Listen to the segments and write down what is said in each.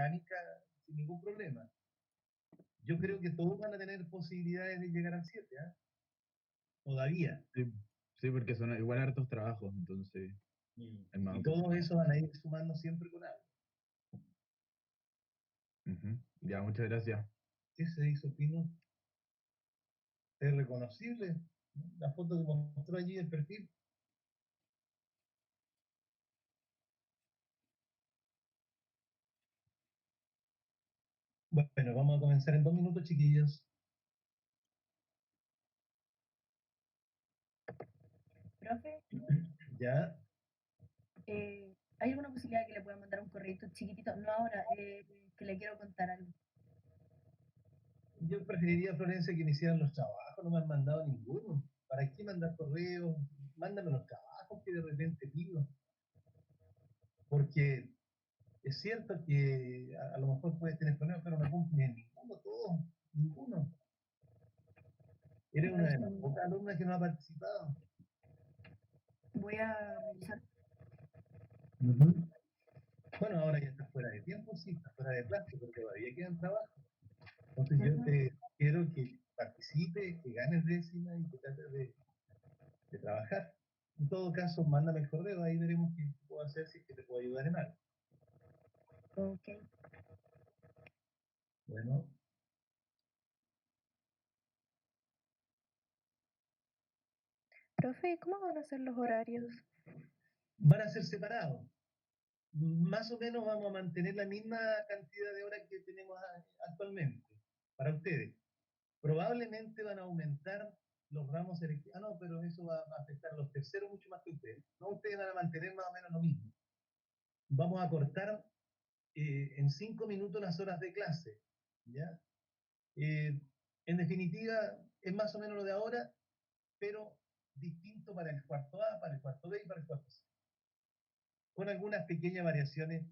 mecánica sin ningún problema. Yo creo que todos van a tener posibilidades de llegar al 7, ¿eh? Todavía. Sí, sí, porque son igual hartos trabajos, entonces es más Y todos complicado. esos van a ir sumando siempre con algo. Ya, muchas gracias. ¿Qué se hizo, Pino? ¿Es reconocible? La foto que mostró allí, el perfil. Bueno, vamos a comenzar en 2 minutos, chiquillos. Profe, Ya. ¿hay alguna posibilidad de que le pueda mandar un correo chiquitito? No ahora, que le quiero contar algo. Yo preferiría, Florencia, que iniciaran los trabajos. No me han mandado ninguno. ¿Para qué mandar correos? Mándame los trabajos que de repente pido. Porque es cierto que a lo mejor puedes tener problemas, pero no cumplen ninguno, todos, ninguno. Eres una de las pocas alumnas que no ha participado. Voy a revisar. Bueno, ahora ya estás fuera de tiempo, sí, estás fuera de clase, pero todavía quedan trabajos. Entonces yo te quiero que participes, que ganes décima y que trates de trabajar. En todo caso, mándame el correo, ahí veremos qué puedo hacer, si es que te puedo ayudar en algo. Ok. Bueno, Profe, ¿cómo van a ser los horarios? van a ser separados. Más o menos vamos a mantener la misma cantidad de horas que tenemos actualmente para ustedes. Probablemente van a aumentar los ramos electivos. Ah, no, pero eso va a afectar a los terceros mucho más que ustedes. No, ustedes van a mantener más o menos lo mismo. Vamos a cortar en 5 minutos las horas de clase. ¿Ya? En definitiva, es más o menos lo de ahora, pero distinto para el cuarto A, para el cuarto B y para el cuarto C. Con algunas pequeñas variaciones,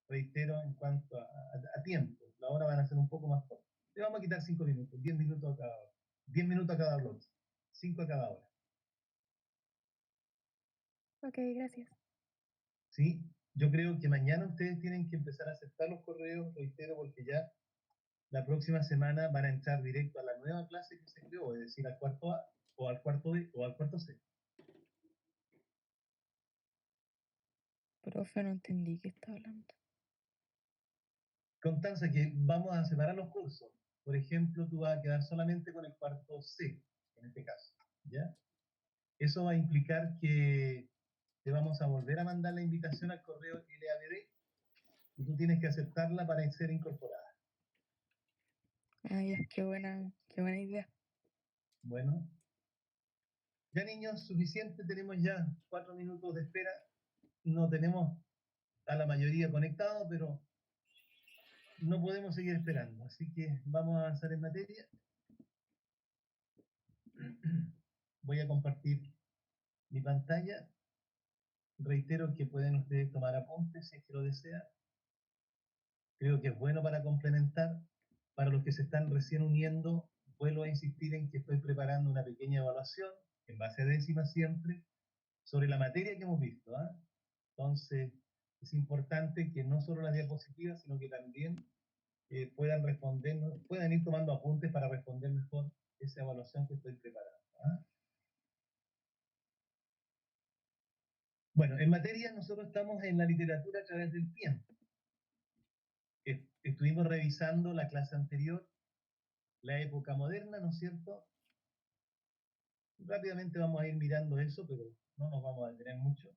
reitero, en cuanto a tiempo. La hora van a ser un poco más cortas. Le vamos a quitar 5 minutos, 10 minutos a cada hora. 10 minutos a cada bloque, 5 a cada hora. Ok, gracias. ¿Sí? Yo creo que mañana ustedes tienen que empezar a aceptar los correos, reitero, porque ya la próxima semana van a entrar directo a la nueva clase que se creó, es decir, al cuarto A, o al cuarto B, o al cuarto C. Profe, no entendí qué está hablando. Constanza, que vamos a separar los cursos. Por ejemplo, tú vas a quedar solamente con el cuarto C, en este caso. ¿Ya? Eso va a implicar que te vamos a volver a mandar la invitación al correo LABD y tú tienes que aceptarla para ser incorporada. Ah, ya, qué buena idea. Bueno. Ya, niños, suficiente. Tenemos ya 4 minutos de espera. No tenemos a la mayoría conectados, pero no podemos seguir esperando. Así que vamos a avanzar en materia. Voy a compartir mi pantalla. Reitero que pueden ustedes tomar apuntes si es que lo desean. Creo que es bueno para complementar. Para los que se están recién uniendo, vuelvo a insistir en que estoy preparando una pequeña evaluación, en base a décimas siempre, sobre la materia que hemos visto. Entonces, es importante que no solo las diapositivas, sino que también puedan responder, puedan ir tomando apuntes para responder mejor esa evaluación que estoy preparando. Bueno, en materia nosotros estamos en la literatura a través del tiempo. Estuvimos revisando la clase anterior, la época moderna, ¿no es cierto? Rápidamente vamos a ir mirando eso, pero no nos vamos a detener mucho.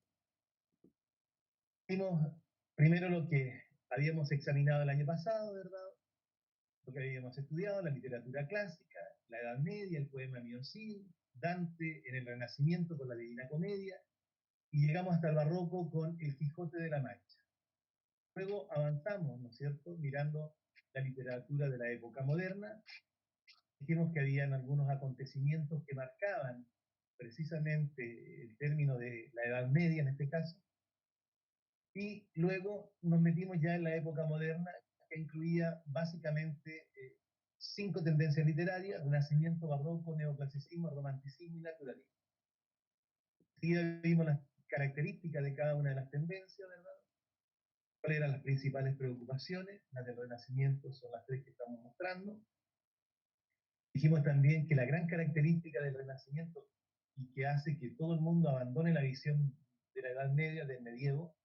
Vimos primero lo que habíamos examinado el año pasado, ¿verdad? Lo que habíamos estudiado, la literatura clásica, la Edad Media, el poema Miosin, Dante en el Renacimiento con la Divina Comedia, y llegamos hasta el Barroco con El Quijote de la Mancha. Luego avanzamos, ¿no es cierto?, mirando la literatura de la época moderna. Dijimos que habían algunos acontecimientos que marcaban precisamente el término de la Edad Media en este caso, y luego nos metimos ya en la época moderna, que incluía básicamente 5 tendencias literarias: Renacimiento, Barroco, Neoclasicismo, Romanticismo y Naturalismo. Seguida vimos las características de cada una de las tendencias, ¿verdad? ¿Cuáles eran las principales preocupaciones? Las del Renacimiento son las tres que estamos mostrando. Dijimos también que la gran característica del Renacimiento y que hace que todo el mundo abandone la visión de la Edad Media, del medievo,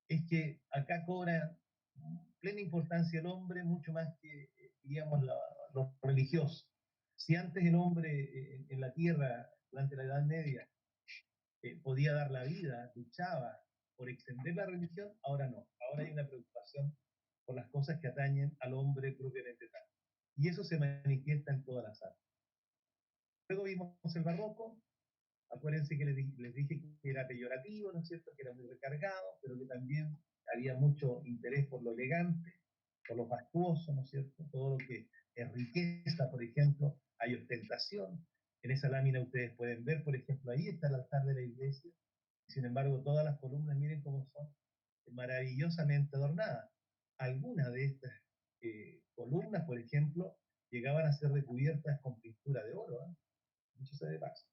es que acá cobra plena importancia el hombre, mucho más que, digamos, lo religioso. Si antes el hombre en la tierra, durante la Edad Media, podía dar la vida, luchaba por extender la religión, ahora no. Ahora hay una preocupación por las cosas que atañen al hombre propiamente tal. Y eso se manifiesta en todas las artes. Luego vimos el barroco. Acuérdense que les dije que era peyorativo, ¿no es cierto? Que era muy recargado, pero que también había mucho interés por lo elegante, por lo fastuoso, ¿no es cierto? Todo lo que es riqueza, por ejemplo, hay ostentación. En esa lámina ustedes pueden ver, por ejemplo, ahí está el altar de la iglesia. Sin embargo, todas las columnas, miren cómo son maravillosamente adornadas. Algunas de estas columnas, por ejemplo, llegaban a ser recubiertas con pintura de oro, ¿eh? Dicho sea de paso.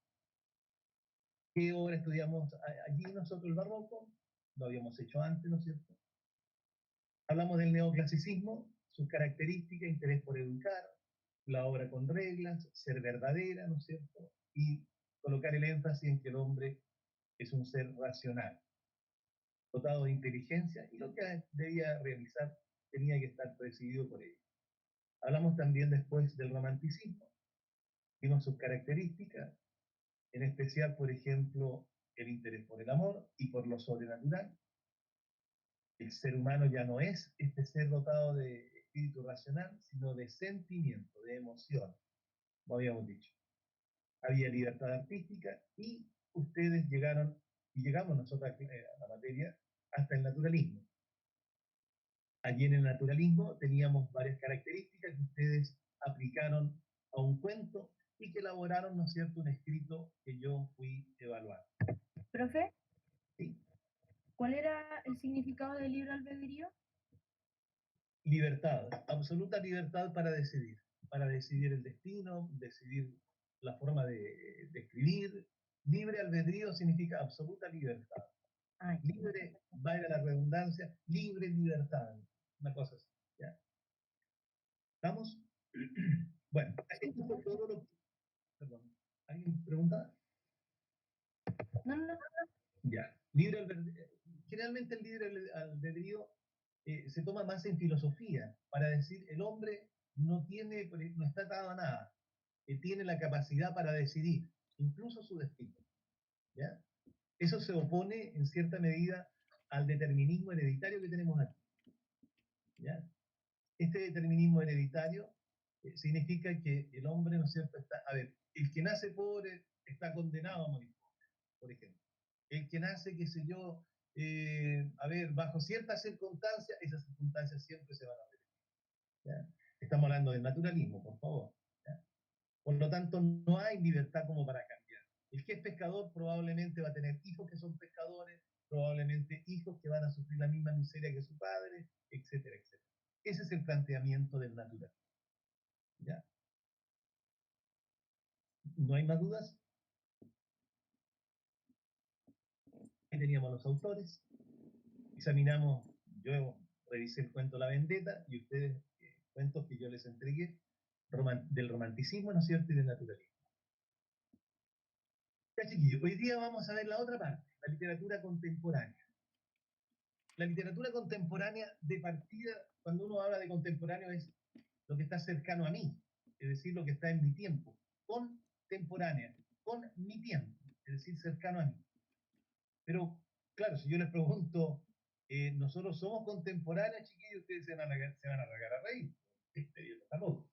¿Qué obra estudiamos allí nosotros el barroco? Lo habíamos hecho antes, ¿no es cierto? Hablamos del neoclasicismo, sus características, interés por educar, la obra con reglas, ser verdadera, ¿no es cierto? Y colocar el énfasis en que el hombre es un ser racional, dotado de inteligencia, y lo que debía realizar tenía que estar presidido por ello. Hablamos también después del romanticismo, vimos sus características, en especial, por ejemplo, el interés por el amor y por lo sobrenatural. El ser humano ya no es este ser dotado de espíritu racional, sino de sentimiento, de emoción, como habíamos dicho. Había libertad artística y ustedes llegaron, y llegamos nosotros a la materia, hasta el naturalismo. Allí en el naturalismo teníamos varias características que ustedes aplicaron a un cuento y que elaboraron, ¿no es cierto?, un escrito que yo fui evaluando. Profe, ¿Sí? ¿cuál era el significado del libre albedrío? Libertad, absoluta libertad para decidir el destino, decidir la forma de escribir. Libre albedrío significa absoluta libertad. Ay, Libre, valga la redundancia, libre libertad. Una cosa así. ¿Ya? ¿Estamos? Bueno, esto fue todo lo que... Perdón, ¿alguien pregunta? no, no, no. Ya. Libre albedrío. Generalmente el libre albedrío se toma más en filosofía, para decir el hombre no tiene, no está atado a nada, tiene la capacidad para decidir, incluso su destino. ¿Ya? Eso se opone en cierta medida al determinismo hereditario que tenemos aquí. ¿Ya? Este determinismo hereditario significa que el hombre, ¿no es cierto?, está, a ver, el que nace pobre está condenado a morir pobre, por ejemplo. El que nace, qué sé yo, a ver, bajo ciertas circunstancias, esas circunstancias siempre se van a ver. ¿Ya? Estamos hablando del naturalismo, por favor. ¿Ya? Por lo tanto, no hay libertad como para cambiar. El que es pescador probablemente va a tener hijos que son pescadores, probablemente hijos que van a sufrir la misma miseria que su padre, etcétera, etcétera. Ese es el planteamiento del natural. ¿Ya? ¿No hay más dudas? Ahí teníamos los autores, examinamos, yo revisé el cuento La Vendetta y ustedes cuentos que yo les entregué del romanticismo, ¿no es cierto?, y del naturalismo. Ya, chiquillos, hoy día vamos a ver la otra parte, la literatura contemporánea. La literatura contemporánea de partida, cuando uno habla de contemporáneo, es lo que está cercano a mí, es decir, lo que está en mi tiempo. Contemporánea, con mi tiempo, es decir, cercano a mí. Pero, claro, si yo les pregunto, nosotros somos contemporáneos, chiquillos, ustedes se van a regar a reír. Este viejo está loco.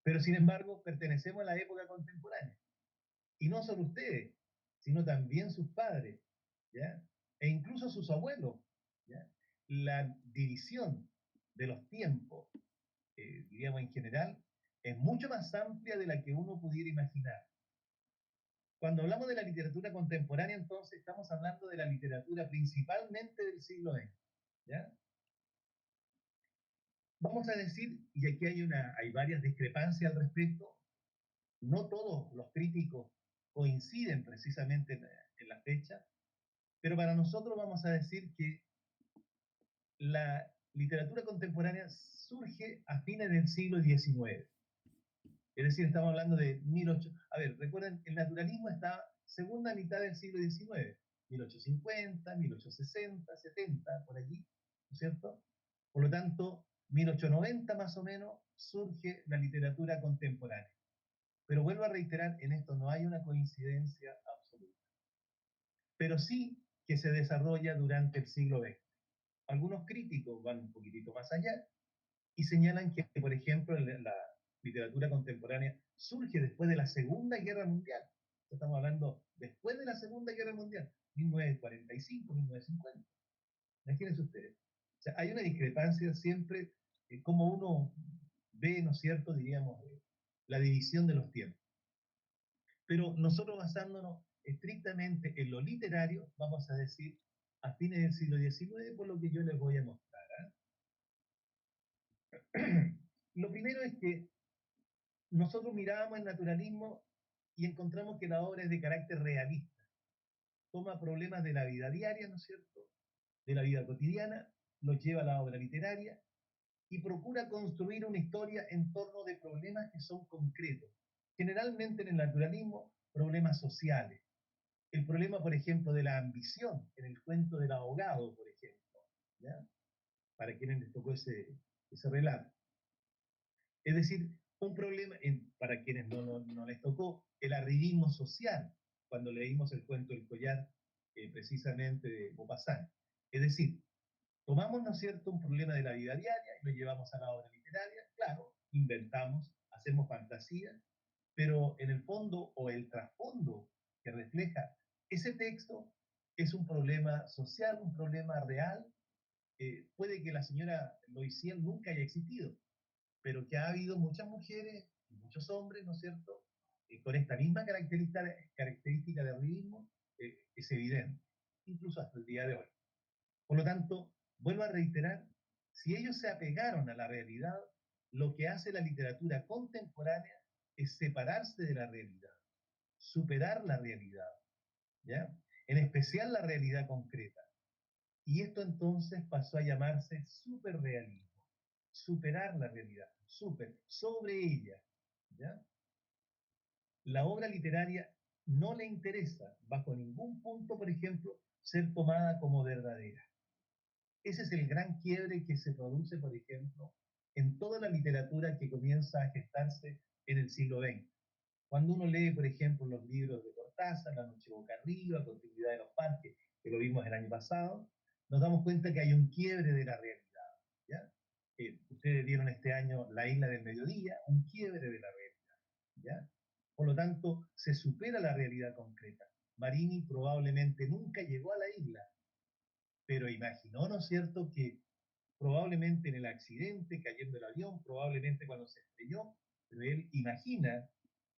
Pero, sin embargo, pertenecemos a la época contemporánea. Y no solo ustedes, sino también sus padres, ¿ya? E incluso sus abuelos, ¿ya? La división de los tiempos, digamos en general, es mucho más amplia de la que uno pudiera imaginar. Cuando hablamos de la literatura contemporánea, entonces estamos hablando de la literatura principalmente del siglo XX, ¿ya? Vamos a decir, y aquí hay varias discrepancias al respecto, no todos los críticos coinciden precisamente en la fecha, pero para nosotros vamos a decir que la literatura contemporánea surge a fines del siglo XIX. Es decir, estamos hablando de 1800. A ver, recuerden, el naturalismo está segunda mitad del siglo XIX, 1850, 1860, 70, por allí, ¿no es cierto? Por lo tanto, 1890 más o menos surge la literatura contemporánea. Pero vuelvo a reiterar, en esto no hay una coincidencia absoluta. Pero sí que se desarrolla durante el siglo XX. Algunos críticos van un poquitito más allá y señalan que, por ejemplo, la literatura contemporánea surge después de la Segunda Guerra Mundial. Estamos hablando después de la Segunda Guerra Mundial, 1945, 1950. Imagínense ustedes. O sea, hay una discrepancia siempre en cómo uno ve, ¿no es cierto?, diríamos, la división de los tiempos. Pero nosotros basándonos estrictamente en lo literario, vamos a decir, a fines del siglo XIX, por lo que yo les voy a mostrar. Lo primero es que nosotros mirábamos el naturalismo y encontramos que la obra es de carácter realista. Toma problemas de la vida diaria, ¿no es cierto?, de la vida cotidiana, los lleva a la obra literaria y procura construir una historia en torno de problemas que son concretos. Generalmente en el naturalismo, problemas sociales. El problema, por ejemplo, de la ambición, en el cuento del abogado, por ejemplo, ¿ya? Para quienes les tocó ese relato. Es decir, un problema, para quienes no les tocó, el arribismo social, cuando leímos el cuento El collar, precisamente de Maupassant. Es decir, tomamos, ¿no es cierto?, un problema de la vida diaria y lo llevamos a la obra literaria, claro, inventamos, hacemos fantasía, pero en el fondo o el trasfondo que refleja ese texto es un problema social, un problema real. Puede que la señora Loisiel nunca haya existido, pero que ha habido muchas mujeres y muchos hombres, ¿no es cierto?, con esta misma característica de arribismo, es evidente, incluso hasta el día de hoy. Por lo tanto, vuelvo a reiterar, si ellos se apegaron a la realidad, lo que hace la literatura contemporánea es separarse de la realidad, superar la realidad, ¿ya? En especial la realidad concreta. Y esto entonces pasó a llamarse superrealismo, superar la realidad, sobre ella, ¿ya? La obra literaria no le interesa, bajo ningún punto, por ejemplo, ser tomada como verdadera. Ese es el gran quiebre que se produce, por ejemplo, en toda la literatura que comienza a gestarse en el siglo XX. Cuando uno lee, por ejemplo, los libros de Cortázar, La noche boca arriba, Continuidad de los parques, que lo vimos el año pasado, nos damos cuenta que hay un quiebre de la realidad, ¿ya? Ustedes vieron este año La isla del mediodía, un quiebre de la realidad, ¿ya? Por lo tanto, se supera la realidad concreta. Marini probablemente nunca llegó a la isla, pero imaginó, ¿no es cierto?, que probablemente en el accidente, cayendo el avión, probablemente cuando se estrelló, pero él imagina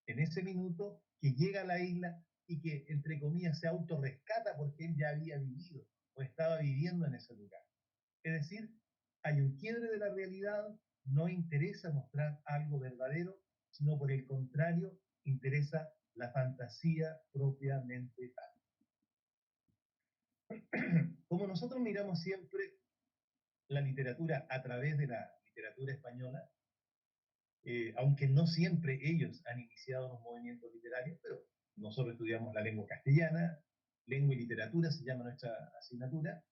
en ese minuto que llega a la isla y que, entre comillas, se autorrescata porque él ya había vivido o estaba viviendo en ese lugar. Es decir, hay un quiebre de la realidad, no interesa mostrar algo verdadero, sino por el contrario, interesa la fantasía propiamente tal. Como nosotros miramos siempre la literatura a través de la literatura española, aunque no siempre ellos han iniciado los movimientos literarios, pero nosotros estudiamos la lengua castellana, lengua y literatura se llama nuestra asignatura,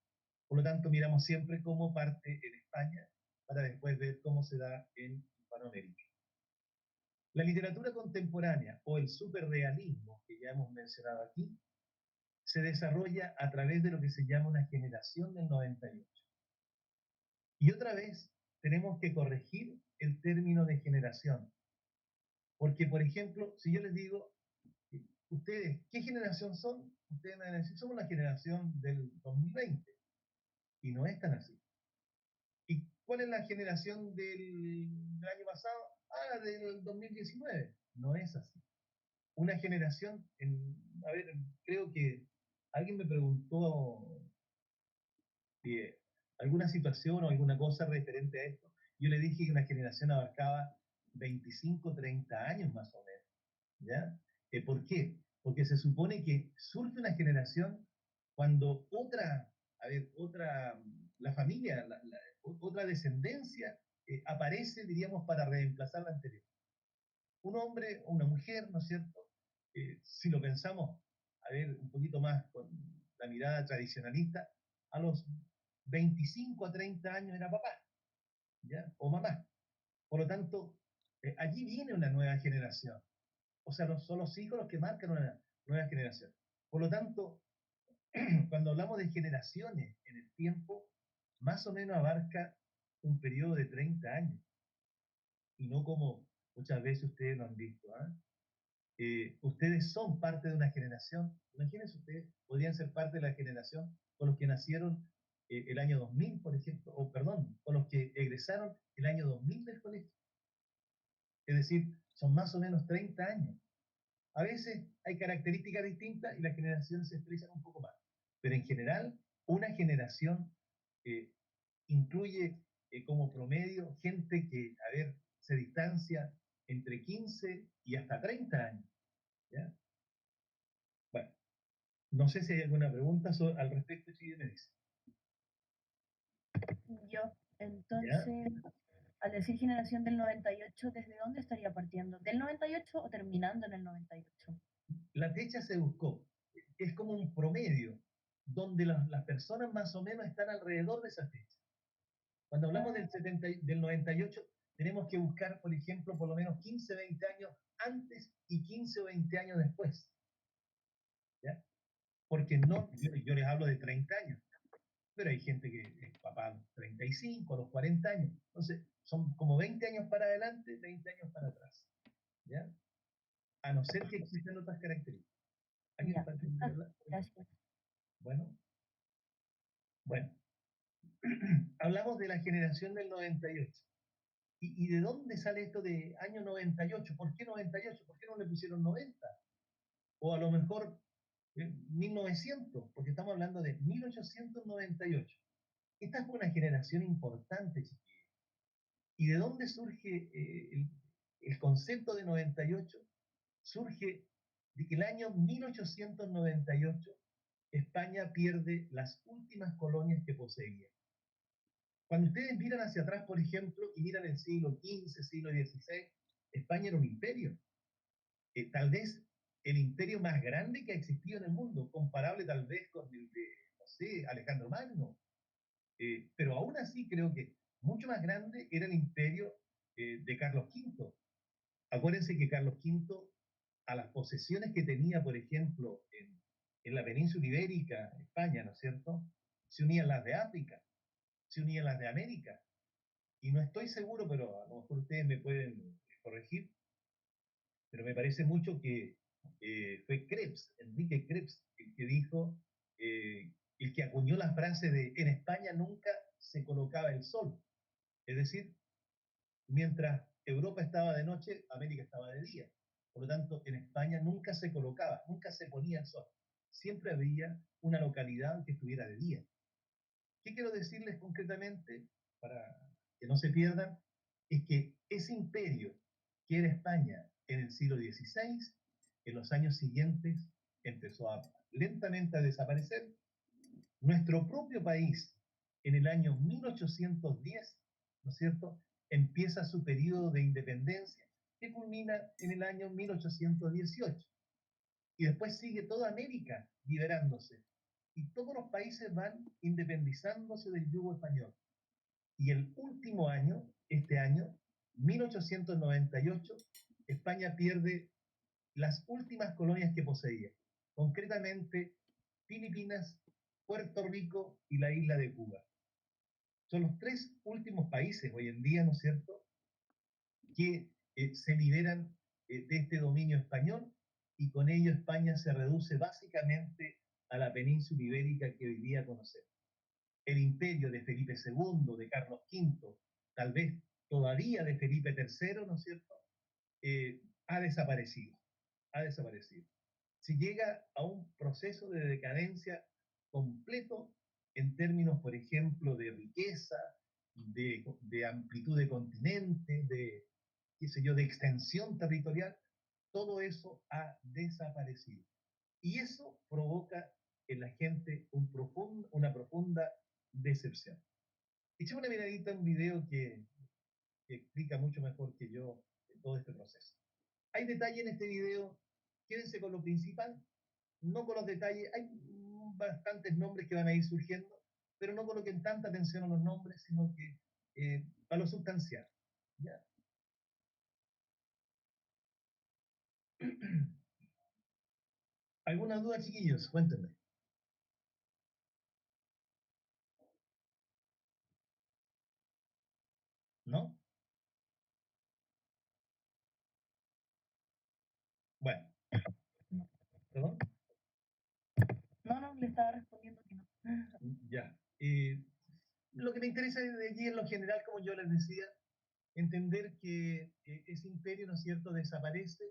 por lo tanto miramos siempre cómo parte en España para después ver cómo se da en Hispanoamérica. La literatura contemporánea o el superrealismo que ya hemos mencionado aquí se desarrolla a través de lo que se llama una generación del 98. Y otra vez tenemos que corregir el término de generación. Porque, por ejemplo, si yo les digo, ustedes, ¿qué generación son? Ustedes me van a decir, somos la generación del 2020. Y no es tan así. ¿Y cuál es la generación del año pasado? Ah, del 2019. No es así. Una generación, a ver, creo que alguien me preguntó alguna situación o alguna cosa referente a esto. Yo le dije que una generación abarcaba 25, 30 años más o menos, ¿ya? ¿Por qué? Porque se supone que surge una generación cuando otra la familia, otra descendencia aparece, diríamos, para reemplazar la anterior. Un hombre o una mujer, ¿no es cierto? Si lo pensamos, a ver, un poquito más con la mirada tradicionalista, a los 25 a 30 años era papá, ¿ya? O mamá. Por lo tanto, allí viene una nueva generación. O sea, son los hijos los que marcan una nueva generación. Por lo tanto, cuando hablamos de generaciones en el tiempo, más o menos abarca un periodo de 30 años. Y no como muchas veces ustedes lo han visto. Ustedes son parte de una generación. Imagínense ustedes, podrían ser parte de la generación con los que nacieron el año 2000, por ejemplo, o perdón, con los que egresaron el año 2000 del colegio. Es decir, son más o menos 30 años. A veces hay características distintas y las generaciones se expresan un poco más. Pero en general, una generación eh, incluye como promedio gente que, a ver, se distancia entre 15 y hasta 30 años. ¿Ya? Bueno, no sé si hay alguna pregunta al respecto, si me dice. Yo, ¿Ya? entonces, al decir generación del 98, ¿desde dónde estaría partiendo? ¿Del 98 o terminando en el 98? La fecha se buscó. Es como un promedio, donde las personas más o menos están alrededor de esa fecha. Cuando hablamos del 98, tenemos que buscar, por ejemplo, por lo menos 15, 20 años antes y 15 o 20 años después. ¿Ya? Porque no, yo les hablo de 30 años, pero hay gente que es papá a los 35, a los 40 años. Entonces, son como 20 años para adelante, 20 años para atrás. ¿Ya? A no ser que existan otras características. ¿Alguien Ya, quiere hablar? gracias. Bueno, bueno. Hablamos de la generación del 98. ¿Y de dónde sale esto de año 98? ¿Por qué 98? ¿Por qué no le pusieron 90? O a lo mejor 1900, porque estamos hablando de 1898. Esta fue una generación importante, chiquillos. ¿Y de dónde surge el concepto de 98? Surge de que el año 1898 España pierde las últimas colonias que poseía. Cuando ustedes miran hacia atrás, por ejemplo, y miran el siglo XV, siglo XVI, España era un imperio. Tal vez el imperio más grande que ha existido en el mundo, comparable tal vez con el de, no sé, Alejandro Magno. Pero aún así creo que mucho más grande era el imperio de Carlos V. Acuérdense que Carlos V, a las posesiones que tenía, por ejemplo, en la península ibérica, España, ¿no es cierto?, se unían las de África, se unían las de América. Y no estoy seguro, pero a lo mejor ustedes me pueden corregir, pero me parece mucho que fue Krebs, Enrique Krebs, el que dijo, el que acuñó la frase de en España nunca se colocaba el sol. Es decir, mientras Europa estaba de noche, América estaba de día. Por lo tanto, en España nunca se colocaba, nunca se ponía el sol. Siempre había una localidad que estuviera de día. ¿Qué quiero decirles concretamente para que no se pierdan? Es que ese imperio que era España en el siglo XVI, en los años siguientes empezó lentamente a desaparecer. Nuestro propio país, en el año 1810, ¿no es cierto?, empieza su periodo de independencia, que culmina en el año 1818. Y después sigue toda América liberándose. Y todos los países van independizándose del yugo español. Y el último año, este año, 1898, España pierde las últimas colonias que poseía, concretamente Filipinas, Puerto Rico y la isla de Cuba. Son los tres últimos países hoy en día, ¿no es cierto?, que se liberan de este dominio español, y con ello España se reduce básicamente a la península ibérica que hoy día conocemos. El imperio de Felipe II, de Carlos V, tal vez todavía de Felipe III, ¿no es cierto?, ha desaparecido, ha desaparecido. Se llega a un proceso de decadencia completo en términos, por ejemplo, de riqueza, de amplitud de continente, de, qué sé yo, de extensión territorial. Todo eso ha desaparecido. Y eso provoca en la gente una profunda decepción. Echemos una miradita a un video que explica mucho mejor que yo todo este proceso. Hay detalle en este video, quédense con lo principal, no con los detalles. Hay bastantes nombres que van a ir surgiendo, pero no coloquen tanta atención a los nombres, sino que a lo sustancial. ¿Ya? ¿Alguna duda, chiquillos? Cuéntenme. ¿No? Bueno, No, ¿perdón? no, le estaba respondiendo que no. Ya. Lo que me interesa de allí en lo general, como yo les decía, entender que ese imperio, ¿no es cierto?, desaparece.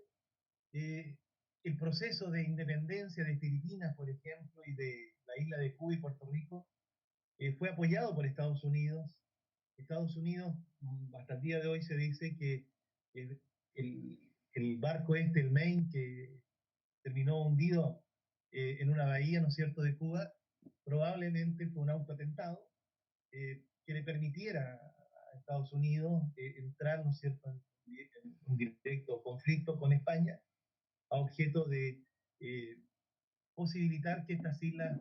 Eh, el proceso de independencia de Filipinas, por ejemplo, y de la isla de Cuba y Puerto Rico, fue apoyado por Estados Unidos. Estados Unidos, hasta el día de hoy se dice que el, el barco este, el Maine, que terminó hundido en una bahía, ¿no es cierto?, de Cuba, probablemente fue un autoatentado que le permitiera a Estados Unidos entrar, ¿no es cierto?, en un directo conflicto con España a objeto de eh, posibilitar que estas islas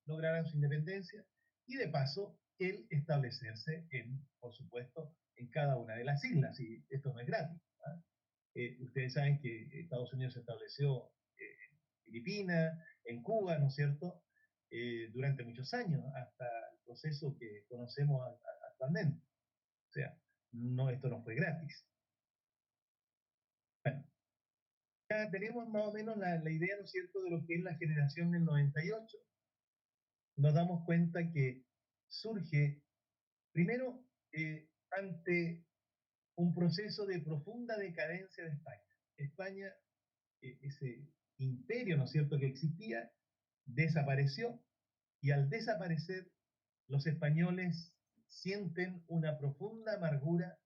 lograran su independencia y de paso él establecerse en, por supuesto, en cada una de las islas. Y esto no es gratis. ¿Ah? Ustedes saben que Estados Unidos se estableció en Filipinas, en Cuba, ¿no es cierto? Durante muchos años, hasta el proceso que conocemos actualmente. O sea, no, esto no fue gratis. Bueno, ya tenemos más o menos la idea, ¿no es cierto?, de lo que es la generación del 98. Nos damos cuenta que surge primero ante un proceso de profunda decadencia de España. España, ese imperio, ¿no es cierto?, que existía, desapareció y al desaparecer los españoles sienten una profunda amargura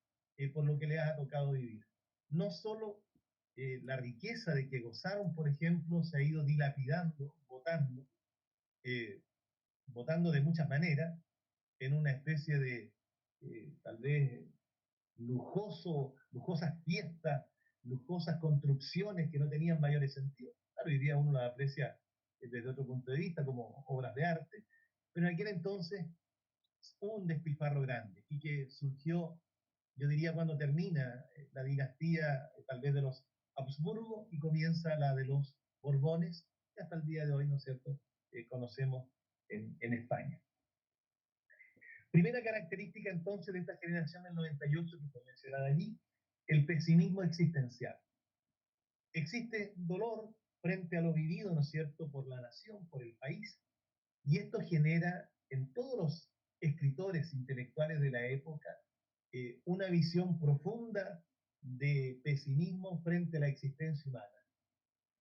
por lo que les ha tocado vivir. No solo la riqueza de que gozaron, por ejemplo, se ha ido dilapidando, eh, botando de muchas maneras, en una especie de, tal vez, lujosas fiestas, lujosas construcciones que no tenían mayores sentidos. Claro, hoy día uno las aprecia desde otro punto de vista como obras de arte, pero en aquel entonces hubo un despilfarro grande y que surgió, yo diría, cuando termina la dinastía tal vez de los Habsburgo y comienza la de los Borbones, que hasta el día de hoy, ¿no es cierto?, conocemos en España. Primera característica entonces de esta generación del 98 que fue mencionada allí, el pesimismo existencial. Existe dolor frente a lo vivido, ¿no es cierto?, por la nación, por el país, y esto genera en todos los escritores intelectuales de la época una visión profunda de pesimismo frente a la existencia humana.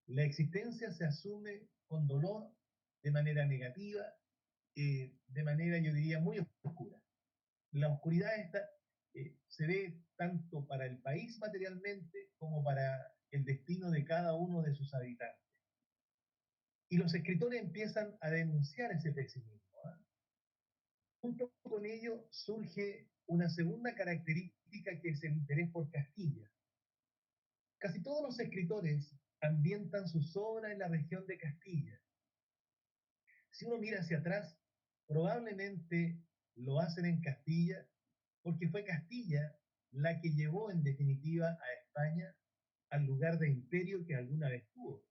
La existencia se asume con dolor, de manera negativa, de manera, yo diría, muy oscura. La oscuridad esta se ve tanto para el país materialmente como para el destino de cada uno de sus habitantes. Y los escritores empiezan a denunciar ese pesimismo. ¿Eh? Junto con ello surge una segunda característica que es el interés por Castilla. Casi todos los escritores ambientan sus obras en la región de Castilla. Si uno mira hacia atrás, probablemente lo hacen en Castilla porque fue Castilla la que llevó en definitiva a España al lugar de imperio que alguna vez tuvo.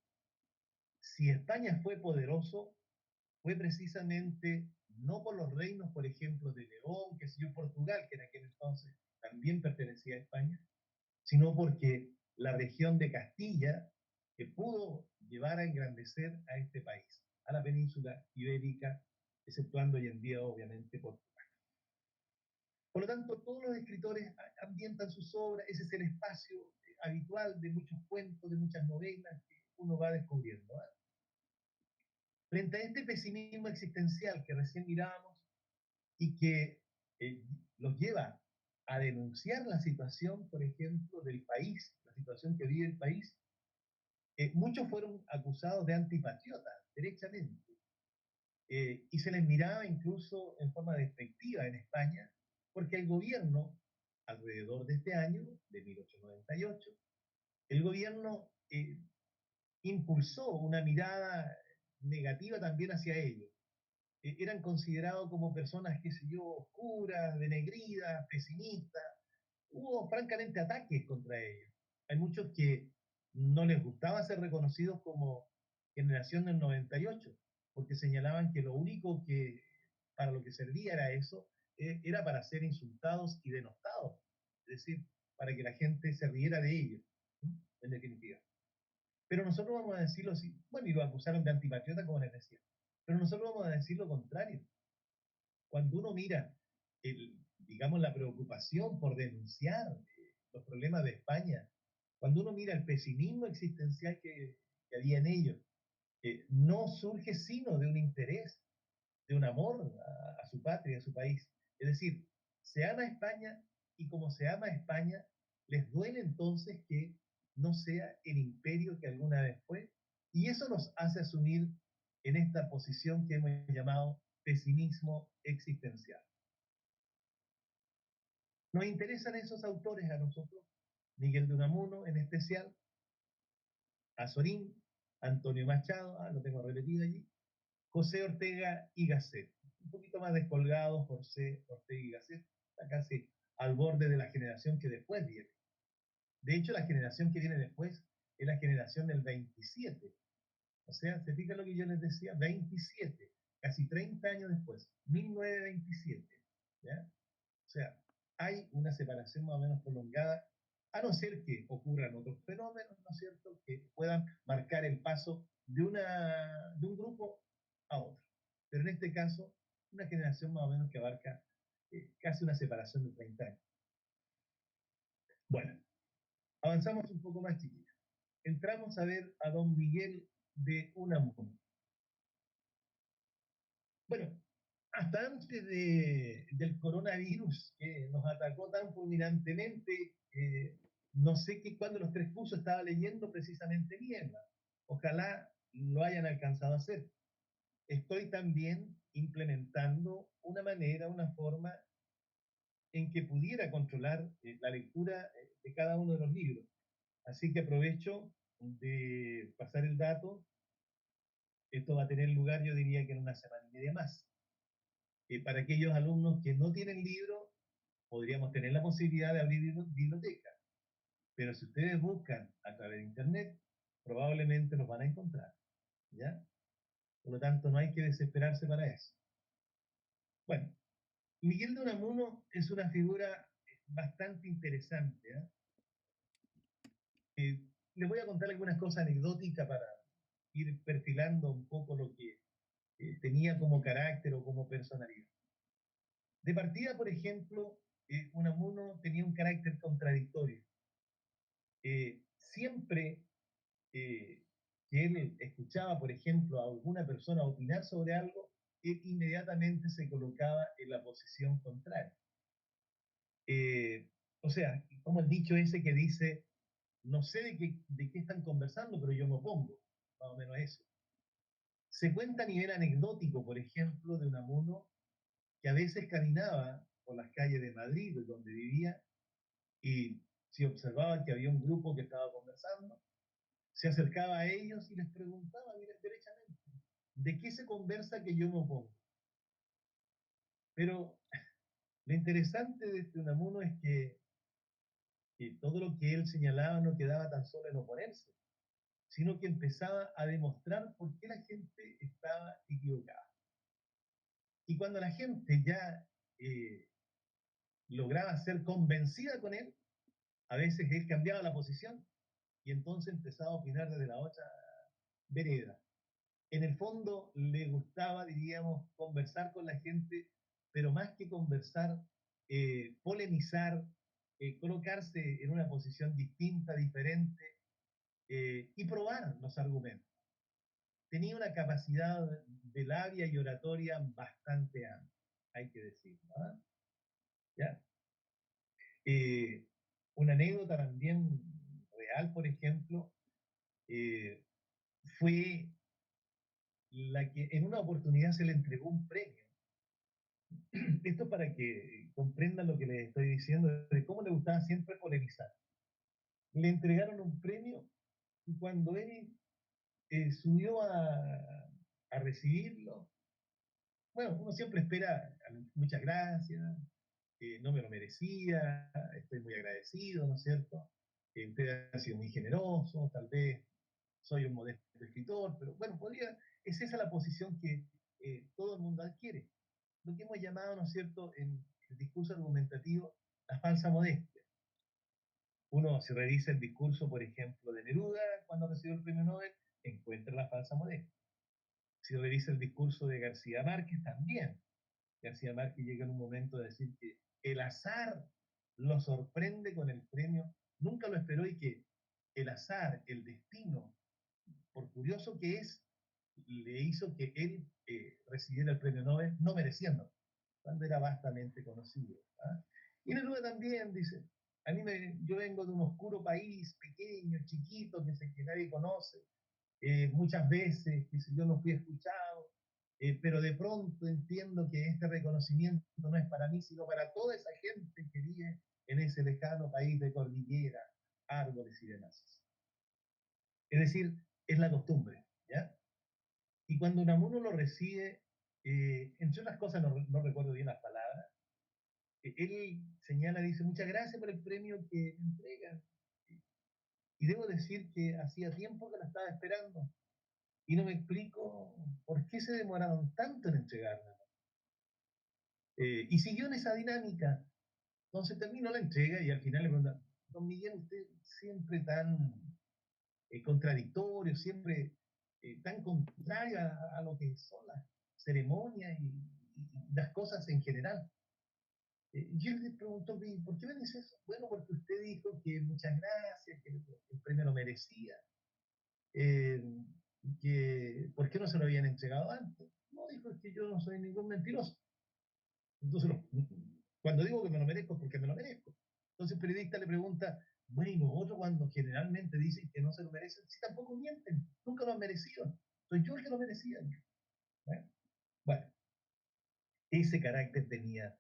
Si España fue poderoso, fue precisamente no por los reinos, por ejemplo, de León, que siguió Portugal, que en aquel entonces también pertenecía a España, sino porque la región de Castilla que pudo llevar a engrandecer a este país, a la península ibérica, exceptuando hoy en día, obviamente, Portugal. Por lo tanto, todos los escritores ambientan sus obras, ese es el espacio habitual de muchos cuentos, de muchas novelas que uno va descubriendo. ¿Eh? Frente a este pesimismo existencial que recién mirábamos y que los lleva a denunciar la situación, por ejemplo, del país, la situación que vive el país, muchos fueron acusados de antipatriotas, derechamente, y se les miraba incluso en forma despectiva en España, porque el gobierno, alrededor de este año, de 1898, el gobierno impulsó una mirada negativa también hacia ellos. Eran considerados como personas, qué sé yo, oscuras, denegridas, pesimistas. Hubo francamente ataques contra ellos. Hay muchos que no les gustaba ser reconocidos como generación del 98, porque señalaban que lo único que para lo que servía era eso, era para ser insultados y denostados, es decir, para que la gente se riera de ellos, ¿no? En definitiva. Pero nosotros vamos a decirlo así, bueno, y lo acusaron de antipatriota, como les decía, pero nosotros vamos a decir lo contrario. Cuando uno mira, digamos, la preocupación por denunciar los problemas de España, cuando uno mira el pesimismo existencial que había en ellos, no surge sino de un interés, de un amor a su patria, a su país. Es decir, se ama a España y como se ama a España, les duele entonces que no sea el imperio que alguna vez fue. Y eso nos hace asumir en esta posición que hemos llamado pesimismo existencial. Nos interesan esos autores a nosotros, Miguel de Unamuno en especial, Azorín, Antonio Machado, lo tengo repetido allí, José Ortega y Gasset. Un poquito más descolgado, José Ortega y Gasset, está casi al borde de la generación que después viene. De hecho, la generación que viene después es la generación del 27. O sea, se fija lo que yo les decía, 27, casi 30 años después, 1927. ¿Ya? O sea, hay una separación más o menos prolongada, a no ser que ocurran otros fenómenos, ¿no es cierto?, que puedan marcar el paso de un grupo a otro. Pero en este caso, una generación más o menos que abarca casi una separación de 30 años. Bueno, avanzamos un poco más, chiquillos. Entramos a ver a don Miguel de Unamuno. Bueno, hasta antes del coronavirus que nos atacó tan fulminantemente, no sé cuándo los tres cursos estaba leyendo precisamente Niebla. Ojalá lo hayan alcanzado a hacer. Estoy también implementando una manera, una forma en que pudiera controlar la lectura de cada uno de los libros. Así que aprovecho de pasar el dato. Esto va a tener lugar, yo diría que en una semana y media más. Para aquellos alumnos que no tienen libro, podríamos tener la posibilidad de abrir biblioteca. Pero si ustedes buscan a través de Internet, probablemente los van a encontrar. ¿Ya? Por lo tanto, no hay que desesperarse para eso. Bueno, Miguel de Unamuno es una figura bastante interesante. Les voy a contar algunas cosas anecdóticas para ir perfilando un poco lo que tenía como carácter o como personalidad. De partida, por ejemplo, Unamuno tenía un carácter contradictorio. Siempre que él escuchaba, por ejemplo, a alguna persona opinar sobre algo, él inmediatamente se colocaba en la posición contraria. O sea, como el dicho ese que dice, no sé de qué están conversando, pero yo me opongo, más o menos eso. Se cuenta a nivel anecdótico, por ejemplo, de Unamuno, que a veces caminaba por las calles de Madrid, donde vivía, y si observaba que había un grupo que estaba conversando, se acercaba a ellos y les preguntaba derechamente, ¿de qué se conversa que yo me opongo? Pero lo interesante de este Unamuno es que todo lo que él señalaba no quedaba tan solo en oponerse, sino que empezaba a demostrar por qué la gente estaba equivocada. Y cuando la gente ya lograba ser convencida con él, a veces él cambiaba la posición y entonces empezaba a opinar desde la otra vereda. En el fondo le gustaba, diríamos, conversar con la gente, pero más que conversar, polemizar, colocarse en una posición distinta, diferente, y probar los argumentos. Tenía una capacidad de labia y oratoria bastante amplia, hay que decirlo. ¿Ah? ¿Ya? Una anécdota también real, por ejemplo, fue la que en una oportunidad se le entregó un premio. Esto para que comprendan lo que les estoy diciendo, de cómo le gustaba siempre polemizar. Le entregaron un premio y cuando él subió a recibirlo, bueno, uno siempre espera muchas gracias, no me lo merecía, estoy muy agradecido, ¿no es cierto? Usted ha sido muy generoso, tal vez soy un modesto escritor, pero bueno, es esa la posición que todo el mundo adquiere. Lo que hemos llamado, ¿no es cierto?, en el discurso argumentativo, la falsa modestia. Uno, si revisa el discurso, por ejemplo, de Neruda cuando recibió el premio Nobel, encuentra la falsa modestia. Si revisa el discurso de García Márquez, también. García Márquez llega en un momento de decir que el azar lo sorprende con el premio, nunca lo esperó y que el azar, el destino, por curioso que es, le hizo que él recibiera el premio Nobel no mereciendo, cuando era vastamente conocido. ¿Ah? Y Neruda también dice, yo vengo de un oscuro país, pequeño, chiquito, que nadie conoce, muchas veces, que yo no fui escuchado, pero de pronto entiendo que este reconocimiento no es para mí, sino para toda esa gente que vive en ese lejano país de cordillera, árboles y demás. Es decir, es la costumbre, ¿ya? Y cuando Unamuno lo recibe, entre otras cosas, no recuerdo bien las palabras, él señala, dice, muchas gracias por el premio que entregan. Y debo decir que hacía tiempo que la estaba esperando. Y no me explico por qué se demoraron tanto en entregarla. Y siguió en esa dinámica. Entonces terminó la entrega y al final le preguntan, don Miguel, usted siempre tan contradictorio, siempre tan contrario a lo que son las ceremonias y las cosas en general. Y él le preguntó, ¿por qué me dice eso? Bueno, porque usted dijo que muchas gracias, que el premio lo merecía, eh, que ¿por qué no se lo habían entregado antes? No, dijo, es que yo no soy ningún mentiroso. Entonces, cuando digo que me lo merezco, es porque me lo merezco. Entonces el periodista le pregunta, bueno, y los otros cuando generalmente dicen que no se lo merecen, si tampoco mienten, nunca lo han merecido. Soy yo el que lo merecía. Bueno, ese carácter tenía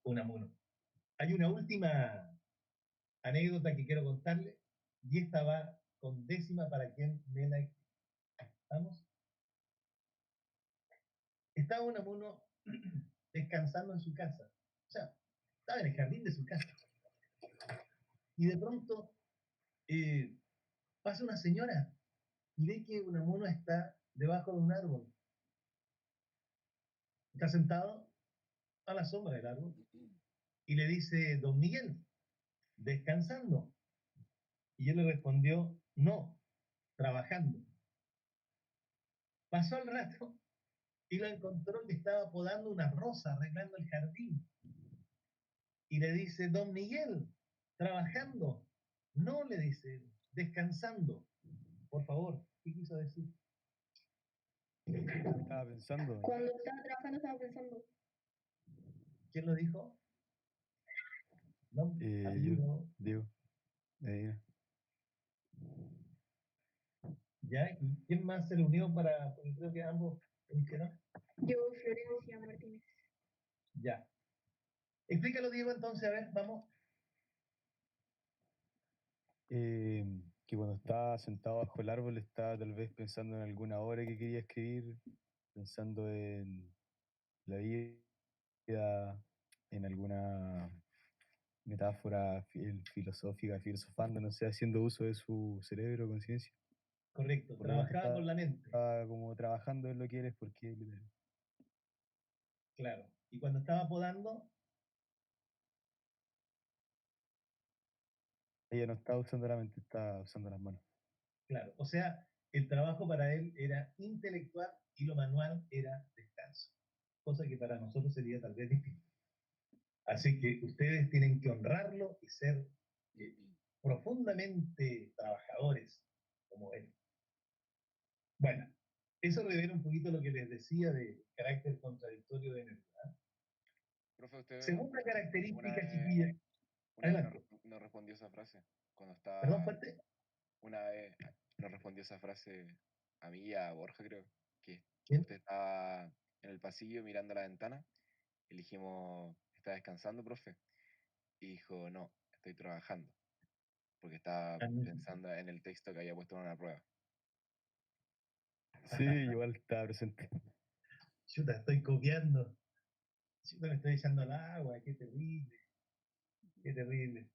Unamuno. Hay una última anécdota que quiero contarle, y esta va con décima para quien me la explique. ¿Estamos? Estaba Unamuno descansando en su casa. O sea, estaba en el jardín de su casa. Y de pronto eh, pasa una señora y ve que Unamuno está debajo de un árbol. Está sentado a la sombra del árbol y le dice, don Miguel, descansando. Y él le respondió, no, trabajando. Pasó el rato y lo encontró que estaba podando una rosa, arreglando el jardín. Y le dice, don Miguel, trabajando. No, le dice, descansando. Por favor, ¿qué quiso decir? Estaba pensando. Cuando estaba trabajando estaba pensando. ¿Quién lo dijo? No, Yo, apellido. Diego. ¿Ya? ¿Y quién más se le unió para, porque creo que ambos iniciaron? Yo, Florencia Martínez. Ya. Explícalo, Diego, entonces, a ver, vamos. Que cuando estaba sentado bajo el árbol estaba tal vez pensando en alguna obra que quería escribir, pensando en la vida, en alguna metáfora filosófica, filosofando, no sé, haciendo uso de su cerebro, conciencia. Correcto, Por lo tanto, trabajaba con la mente. estaba como trabajando en lo que eres, porque Claro. Y cuando estaba podando, ella no estaba usando la mente, estaba usando las manos. claro. O sea, el trabajo para él era intelectual y lo manual era descanso. Cosa que para nosotros sería tal vez distinto. Así que ustedes tienen que honrarlo y ser profundamente trabajadores como él. Bueno, eso revela un poquito lo que les decía de carácter contradictorio de Neruda. Profe, usted Segunda una característica, vez, chiquilla. una vez Adelante. nos respondió esa frase. Cuando Perdón, estaba, fuerte. una vez nos respondió esa frase a mí y a Borja, creo, que ¿Quién? usted estaba en el pasillo mirando la ventana. Y le dijimos, ¿está descansando, profe? Y dijo, no, estoy trabajando, porque estaba Ah, pensando en el texto que había puesto en una prueba. Sí, igual estaba presente. chuta, estoy copiando. Chuta, me estoy echando al agua, qué terrible, qué terrible.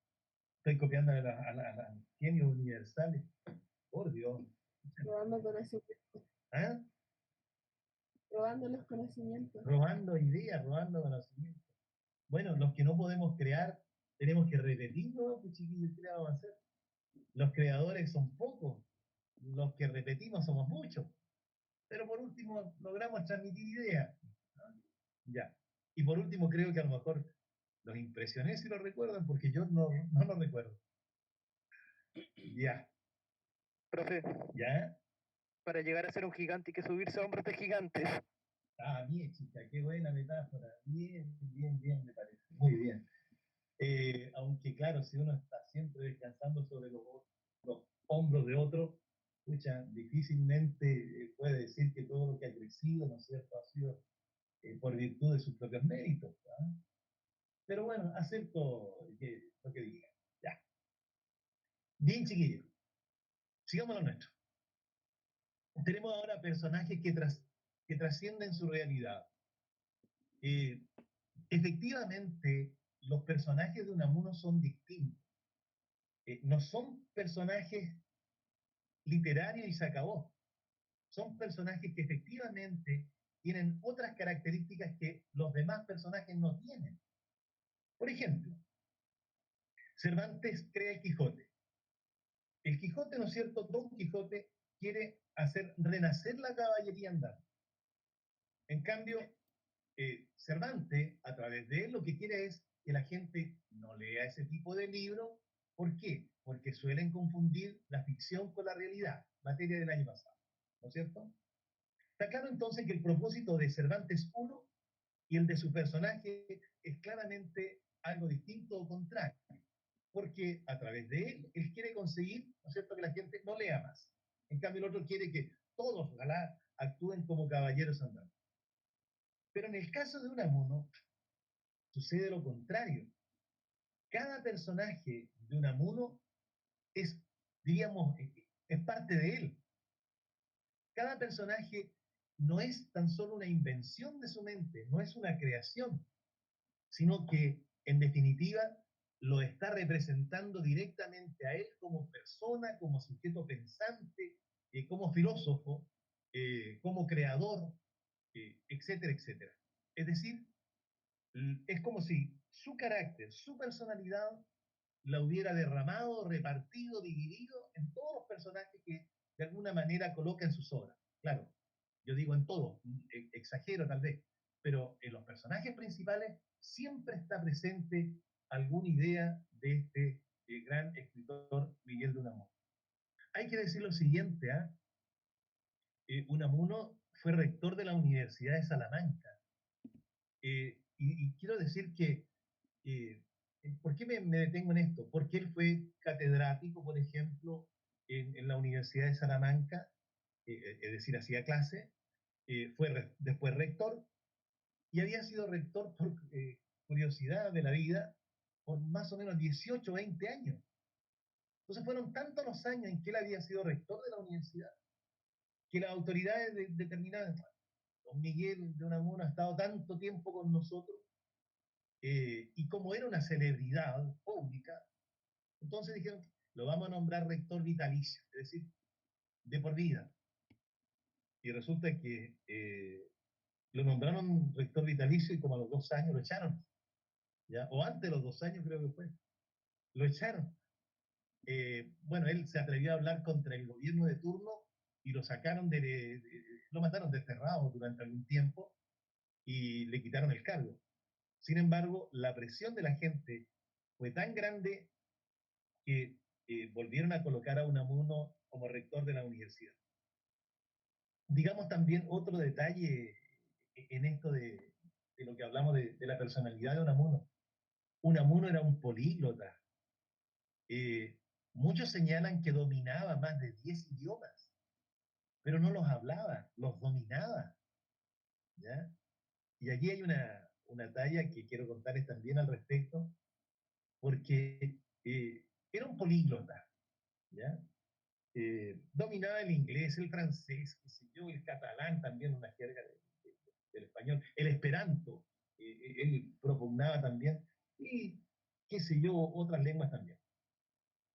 Estoy copiando a las genios universales. Por Dios. Robando conocimiento. ¿Ah? Robando los conocimientos. Robando ideas, robando conocimiento. Bueno, los que no podemos crear, tenemos que repetirlo, pues chiquillos, ¿qué le vamos a hacer? Los creadores son pocos, los que repetimos somos muchos. Pero por último, logramos transmitir ideas. ¿No? Ya. Y por último, creo que a lo mejor los impresioné si lo recuerdan, porque yo no lo recuerdo. Ya, Profe, ya. para llegar a ser un gigante hay que subirse a hombros de gigantes. Ah, bien, chica, qué buena metáfora. Bien, bien, bien, me parece. Muy bien. Aunque claro, si uno está siempre descansando sobre los hombros de otro, pucha, difícilmente puede decir que todo lo que ha crecido, ¿no es cierto?, ha sido por virtud de sus propios méritos. ¿Ah? Pero bueno, acepto lo que diga. Ya. Bien, chiquillos. Sigamos lo nuestro. Tenemos ahora personajes que trascienden su realidad. Eh, efectivamente, los personajes de Unamuno son distintos. No son personajes literarios y se acabó. Son personajes que efectivamente tienen otras características que los demás personajes no tienen. Por ejemplo, Cervantes crea el Quijote. El Quijote, ¿no es cierto? Don Quijote quiere hacer renacer la caballería andante. En cambio, Cervantes, a través de él, lo que quiere es que la gente no lea ese tipo de libros. ¿Por qué? Porque suelen confundir la ficción con la realidad, materia del año pasado. ¿No es cierto? Está claro entonces que el propósito de Cervantes uno y el de su personaje es claramente algo distinto o contrario, porque a través de él quiere conseguir, ¿no es cierto?, que la gente no lea más. En cambio, el otro quiere que todos, ojalá, actúen como caballeros andantes. Pero en el caso de Unamuno, sucede lo contrario. Cada personaje de Unamuno es, diríamos, es parte de él. Cada personaje no es tan solo una invención de su mente, no es una creación, sino que, en definitiva, lo está representando directamente a él como persona, como sujeto pensante, como filósofo, como creador, etcétera, etcétera. Es decir, es como si su carácter, su personalidad, la hubiera derramado, repartido, dividido en todos los personajes que de alguna manera coloca en sus obras. Claro, yo digo en todos, exagero tal vez, pero en los personajes principales siempre está presente alguna idea de este gran escritor Miguel de Unamuno. Hay que decir lo siguiente, Unamuno fue rector de la Universidad de Salamanca. Y quiero decir que eh, ¿por qué me detengo en esto? Porque él fue catedrático, por ejemplo, en la Universidad de Salamanca, es decir, hacía clase, fue después rector, y había sido rector por curiosidad de la vida por más o menos 18 o 20 años. Entonces fueron tantos los años en que él había sido rector de la universidad, que las autoridades determinaban, don Miguel de Unamuno ha estado tanto tiempo con nosotros, y como era una celebridad pública, entonces dijeron, lo vamos a nombrar rector vitalicio, es decir, de por vida. Y resulta que lo nombraron rector vitalicio y como a los 2 años lo echaron. ¿Ya? O antes de los 2 años creo que fue. Lo echaron. Bueno, él se atrevió a hablar contra el gobierno de turno y lo sacaron lo mataron desterrado durante algún tiempo y le quitaron el cargo. Sin embargo, la presión de la gente fue tan grande que volvieron a colocar a Unamuno como rector de la universidad. Digamos también otro detalle en esto de lo que hablamos de la personalidad de Unamuno. Unamuno era un políglota. Muchos señalan que dominaba más de 10 idiomas, pero no los hablaba, los dominaba. ¿Ya? Y aquí hay una talla que quiero contarles también al respecto, porque era un políglota, ¿ya? Dominaba el inglés, el francés, qué sé yo, el catalán también, una jerga del español, el esperanto, él propugnaba también, y qué sé yo, otras lenguas también.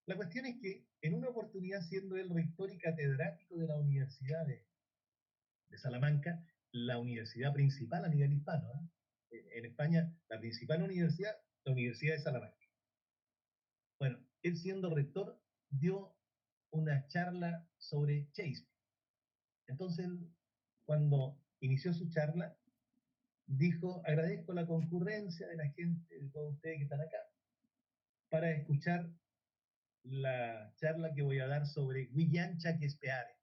La cuestión es que en una oportunidad, siendo él rector y catedrático de la Universidad de Salamanca, la universidad principal a nivel hispano, en España, la principal universidad, la Universidad de Salamanca. Bueno, él siendo rector dio una charla sobre Shakespeare. Entonces, cuando inició su charla, dijo: agradezco la concurrencia de la gente, de todos ustedes que están acá, para escuchar la charla que voy a dar sobre William Shakespeare.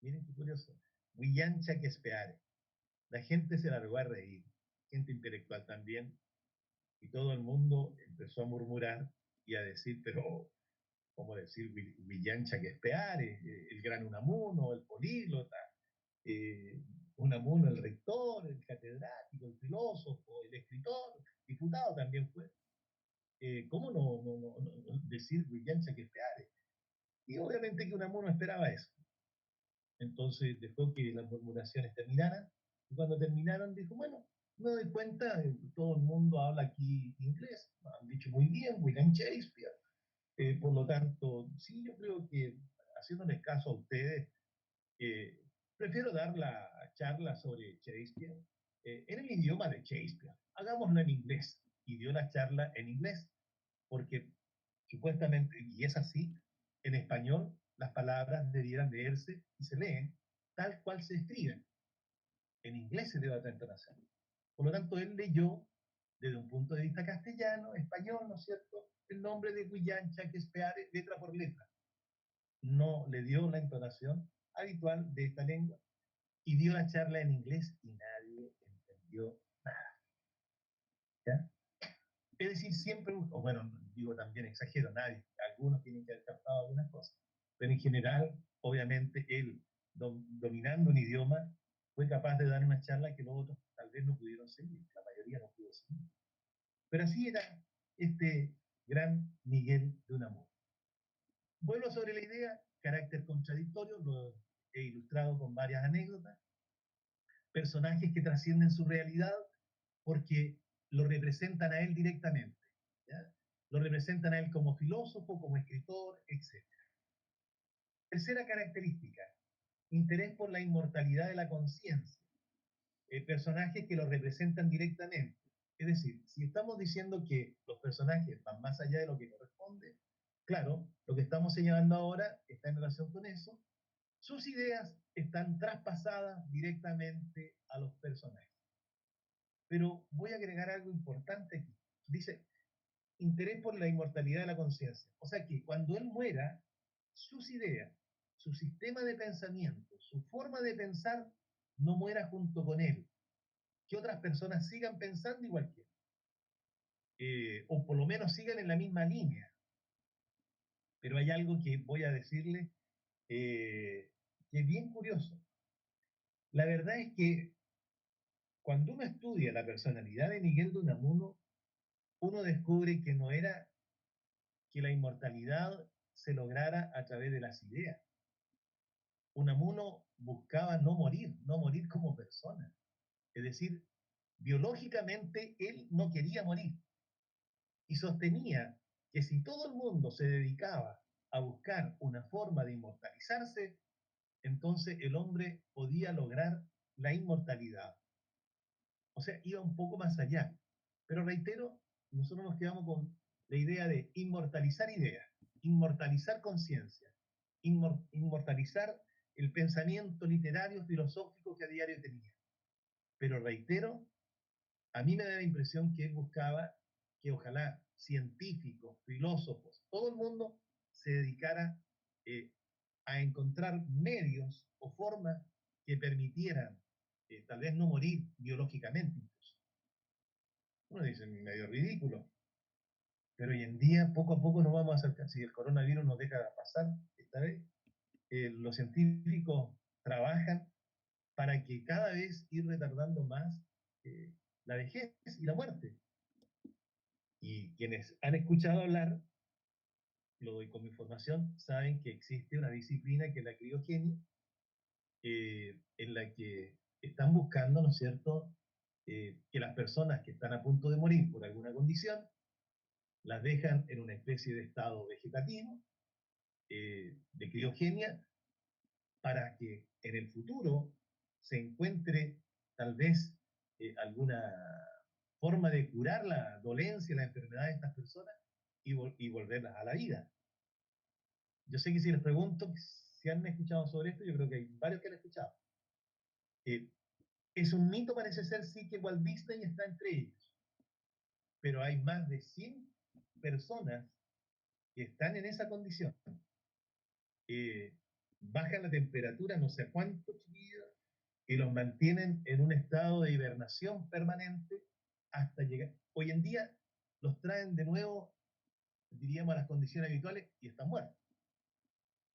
Miren qué curioso. William Shakespeare. La gente se largó a reír, gente intelectual también, y todo el mundo empezó a murmurar y a decir, pero, ¿cómo decir William Shakespeare, el gran Unamuno, el políglota, Unamuno, el rector, el catedrático, el filósofo, el escritor, diputado también fue? ¿Cómo no decir William Shakespeare? Y obviamente que Unamuno esperaba eso. Entonces dejó que las murmuraciones terminaran, y cuando terminaron dijo: bueno, me doy cuenta, todo el mundo habla aquí inglés, han dicho muy bien, William Shakespeare, por lo tanto, sí, yo creo que, haciéndoles caso a ustedes, eh, prefiero dar la charla sobre Shakespeare en el idioma de Shakespeare, hagámoslo en inglés, y dio la charla en inglés, porque supuestamente, y es así, en español las palabras debieran leerse y se leen tal cual se escriben. En inglés se debe otra entonación. Por lo tanto, él leyó desde un punto de vista castellano, español, ¿no es cierto?, el nombre de William Shakespeare letra por letra. No le dio la entonación habitual de esta lengua y dio la charla en inglés y nadie entendió nada. ¿Ya? Es decir, siempre, o bueno, digo también exagero, nadie, algunos tienen que haber captado algunas cosas, pero en general, obviamente, él, dominando un idioma, fue capaz de dar una charla que los otros tal vez no pudieron seguir, la mayoría no pudo seguir. Pero así era este gran Miguel de Unamuno. Vuelvo sobre la idea, carácter contradictorio, lo he ilustrado con varias anécdotas, personajes que trascienden su realidad porque lo representan a él directamente, ¿ya? Lo representan a él como filósofo, como escritor, etc. Tercera característica, interés por la inmortalidad de la conciencia. Personajes que lo representan directamente. Es decir, si estamos diciendo que los personajes van más allá de lo que corresponde, claro, lo que estamos señalando ahora está en relación con eso. Sus ideas están traspasadas directamente a los personajes. Pero voy a agregar algo importante aquí. Dice, interés por la inmortalidad de la conciencia. O sea que cuando él muera, sus ideas, su sistema de pensamiento, su forma de pensar, no muera junto con él. Que otras personas sigan pensando igual que él. O por lo menos sigan en la misma línea. Pero hay algo que voy a decirle que es bien curioso. La verdad es que cuando uno estudia la personalidad de Miguel de Unamuno, uno descubre que no era que la inmortalidad se lograra a través de las ideas. Unamuno buscaba no morir como persona. Es decir, biológicamente él no quería morir. Y sostenía que si todo el mundo se dedicaba a buscar una forma de inmortalizarse, entonces el hombre podía lograr la inmortalidad. O sea, iba un poco más allá. Pero reitero, nosotros nos quedamos con la idea de inmortalizar ideas, inmortalizar conciencia, inmortalizar el pensamiento literario, filosófico que a diario tenía. Pero reitero, a mí me da la impresión que él buscaba que ojalá científicos, filósofos, todo el mundo se dedicara a encontrar medios o formas que permitieran tal vez no morir biológicamente incluso. Uno dice, medio ridículo, pero hoy en día poco a poco nos vamos a acercar. Si el coronavirus nos deja pasar esta vez, los científicos trabajan para que cada vez ir retardando más la vejez y la muerte. Y quienes han escuchado hablar, lo doy como información, saben que existe una disciplina que es la criogenia, en la que están buscando, ¿no es cierto?, que las personas que están a punto de morir por alguna condición, las dejan en una especie de estado vegetativo, de criogenia, para que en el futuro se encuentre tal vez alguna forma de curar la dolencia, la enfermedad de estas personas y volverlas a la vida. Yo sé que si les pregunto si han escuchado sobre esto, yo creo que hay varios que han escuchado. Es un mito, parece ser, sí, que Walt Disney está entre ellos, pero hay más de 100 personas que están en esa condición. Bajan la temperatura no sé cuánto, chiquillos, y los mantienen en un estado de hibernación permanente hasta llegar. Hoy en día los traen de nuevo, diríamos, a las condiciones habituales y están muertos.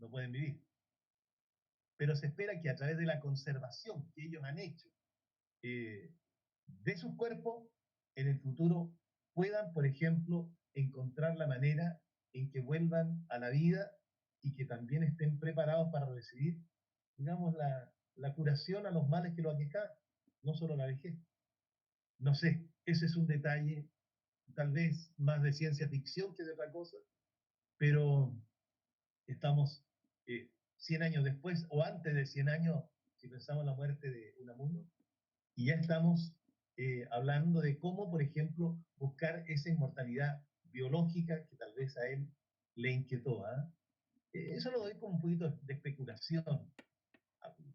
No pueden vivir. Pero se espera que a través de la conservación que ellos han hecho de sus cuerpos, en el futuro puedan, por ejemplo, encontrar la manera en que vuelvan a la vida y que también estén preparados para recibir, digamos, la curación a los males que lo aquejan, no solo la vejez. No sé, ese es un detalle tal vez más de ciencia ficción que de otra cosa, pero estamos 100 años después, o antes de 100 años, si pensamos en la muerte de Unamuno, y ya estamos hablando de cómo, por ejemplo, buscar esa inmortalidad biológica que tal vez a él le inquietó. Eso lo doy como un poquito de especulación.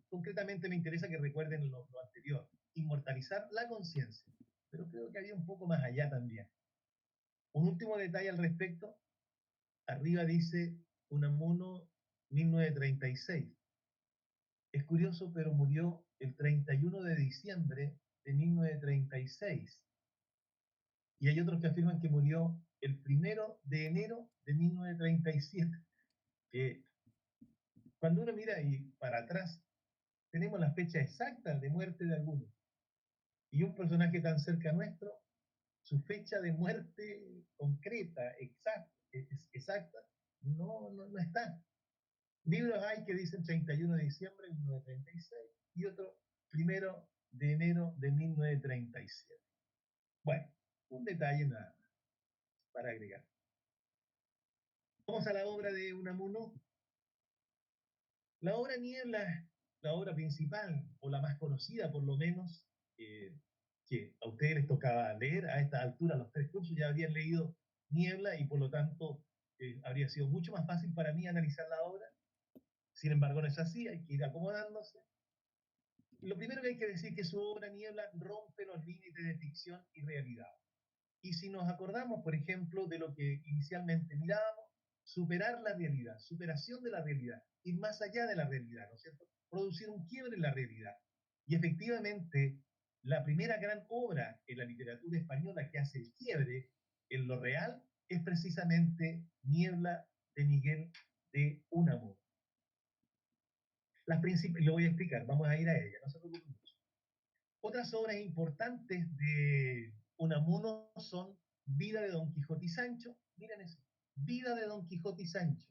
Concretamente me interesa que recuerden lo anterior, inmortalizar la conciencia, pero creo que había un poco más allá también. Un último detalle al respecto, arriba dice Unamuno 1936. Es curioso, pero murió el 31 de diciembre de 1936. Y hay otros que afirman que murió el 1 de enero de 1937. Cuando uno mira y para atrás, tenemos la fecha exacta de muerte de algunos. Y un personaje tan cerca nuestro, su fecha de muerte concreta, exacta, no está. Libros hay que dicen 31 de diciembre de 1936 y otro 1 de enero de 1937. Bueno, un detalle nada más para agregar. Vamos a la obra de Unamuno. La obra Niebla, la obra principal, o la más conocida por lo menos, que a ustedes les tocaba leer a esta altura, los 3 cursos ya habían leído Niebla y por lo tanto habría sido mucho más fácil para mí analizar la obra. Sin embargo, no es así, hay que ir acomodándose. Lo primero que hay que decir es que su obra Niebla rompe los límites de ficción y realidad. Y si nos acordamos, por ejemplo, de lo que inicialmente mirábamos, superar la realidad, superación de la realidad, ir más allá de la realidad, ¿no es cierto? Producir un quiebre en la realidad. Y efectivamente, la primera gran obra en la literatura española que hace el quiebre en lo real es precisamente Niebla de Miguel de Unamuno. Lo voy a explicar, vamos a ir a ella, no se preocupen mucho. Otras obras importantes de Unamuno son Vida de Don Quijote y Sancho. Miren eso, Vida de Don Quijote y Sancho.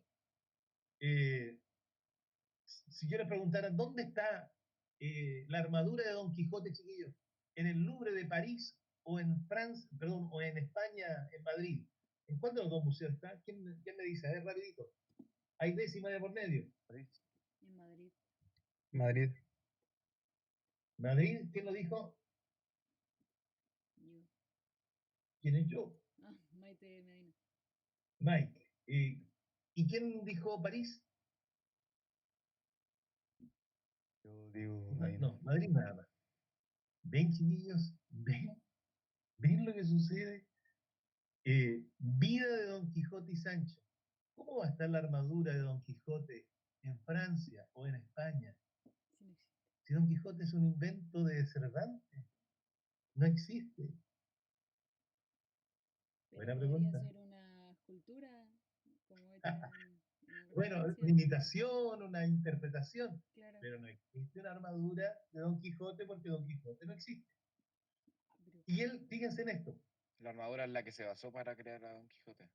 Si yo les preguntara, ¿dónde está la armadura de Don Quijote, chiquillos? ¿En el Louvre de París o en Francia, perdón, o en España, en Madrid? ¿En cuál de los dos museos está? ¿Quién me dice? A ver, rapidito. Hay décima de por medio. En Madrid. Madrid. ¿Madrid? ¿Quién lo dijo? Yo. ¿Quién es yo? Ah, Maite Medina. Mike. ¿Y quién dijo París? Yo digo No, Madrid nada más. ¿Ven, chiquillos? ¿Ven lo que sucede? Vida de Don Quijote y Sancho. ¿Cómo va a estar la armadura de Don Quijote en Francia o en España? Sí, no existe. Si Don Quijote es un invento de Cervantes, no existe. Pero Buena podría pregunta. ser una escultura, como hecha en Bueno, Francia. una imitación, una interpretación, Claro. pero no existe una armadura de Don Quijote porque Don Quijote no existe. Pero Y él, fíjense en esto, La armadura en la que se basó para crear a Don Quijote.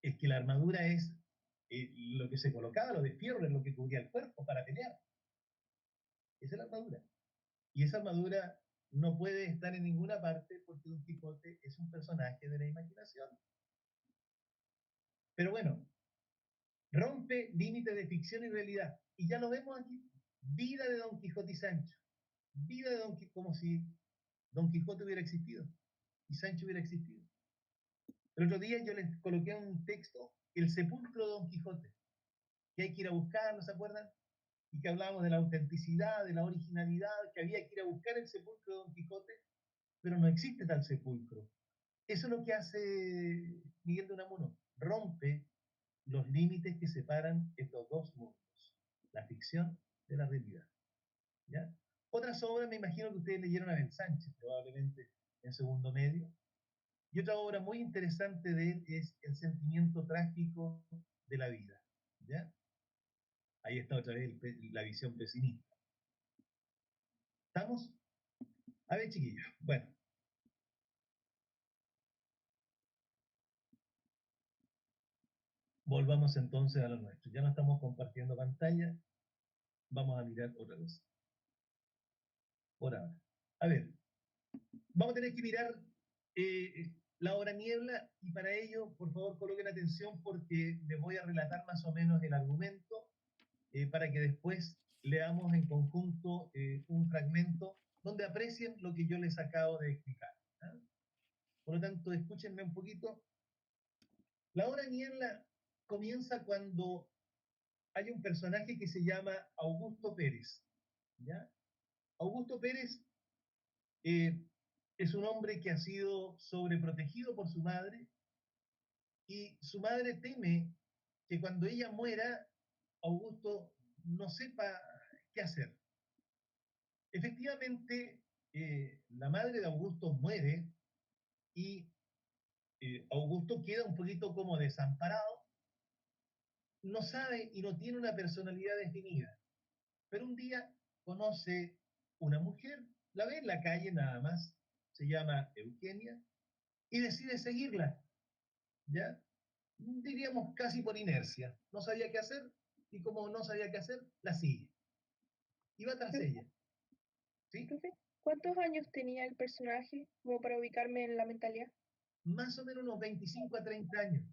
es que la armadura es lo que se colocaba, lo de fierro, es lo que cubría el cuerpo para pelear. Esa es la armadura. Y esa armadura no puede estar en ninguna parte porque Don Quijote es un personaje de la imaginación. Pero bueno, rompe límites de ficción y realidad. Y ya lo vemos aquí. Vida de Don Quijote y Sancho. Vida de Don Quijote, como si Don Quijote hubiera existido y Sancho hubiera existido. El otro día yo les coloqué un texto, El sepulcro de Don Quijote, que hay que ir a buscar, ¿no se acuerdan? Y que hablábamos de la autenticidad, de la originalidad, que había que ir a buscar el sepulcro de Don Quijote, pero no existe tal sepulcro. Eso es lo que hace Miguel de Unamuno, rompe los límites que separan estos dos mundos, la ficción de la realidad. ¿Ya? Otras obras, me imagino que ustedes leyeron a Ben Sánchez, probablemente en segundo medio. Y otra obra muy interesante de él es El sentimiento trágico de la vida. ¿Ya? Ahí está otra vez la visión pesimista. ¿Estamos? A ver, chiquillos. Bueno. Volvamos entonces a lo nuestro. Ya no estamos compartiendo pantalla. Vamos a mirar otra cosa. Por ahora. A ver. Vamos a tener que mirar la obra Niebla y para ello, por favor, coloquen atención porque les voy a relatar más o menos el argumento para que después leamos en conjunto un fragmento donde aprecien lo que yo les acabo de explicar. ¿Ah? Por lo tanto, escúchenme un poquito. La obra Niebla comienza cuando hay un personaje que se llama Augusto Pérez. ¿Ya? Augusto Pérez es un hombre que ha sido sobreprotegido por su madre y su madre teme que cuando ella muera, Augusto no sepa qué hacer. Efectivamente, la madre de Augusto muere y Augusto queda un poquito como desamparado, no sabe y no tiene una personalidad definida. Pero un día conoce una mujer, la ve en la calle nada más, se llama Eugenia, y decide seguirla, ¿ya? Diríamos casi por inercia. No sabía qué hacer y como no sabía qué hacer, la sigue. Y va tras ella. ¿Sí? Profe, ¿cuántos años tenía el personaje? Como para ubicarme en la mentalidad. Más o menos unos 25 a 30 años.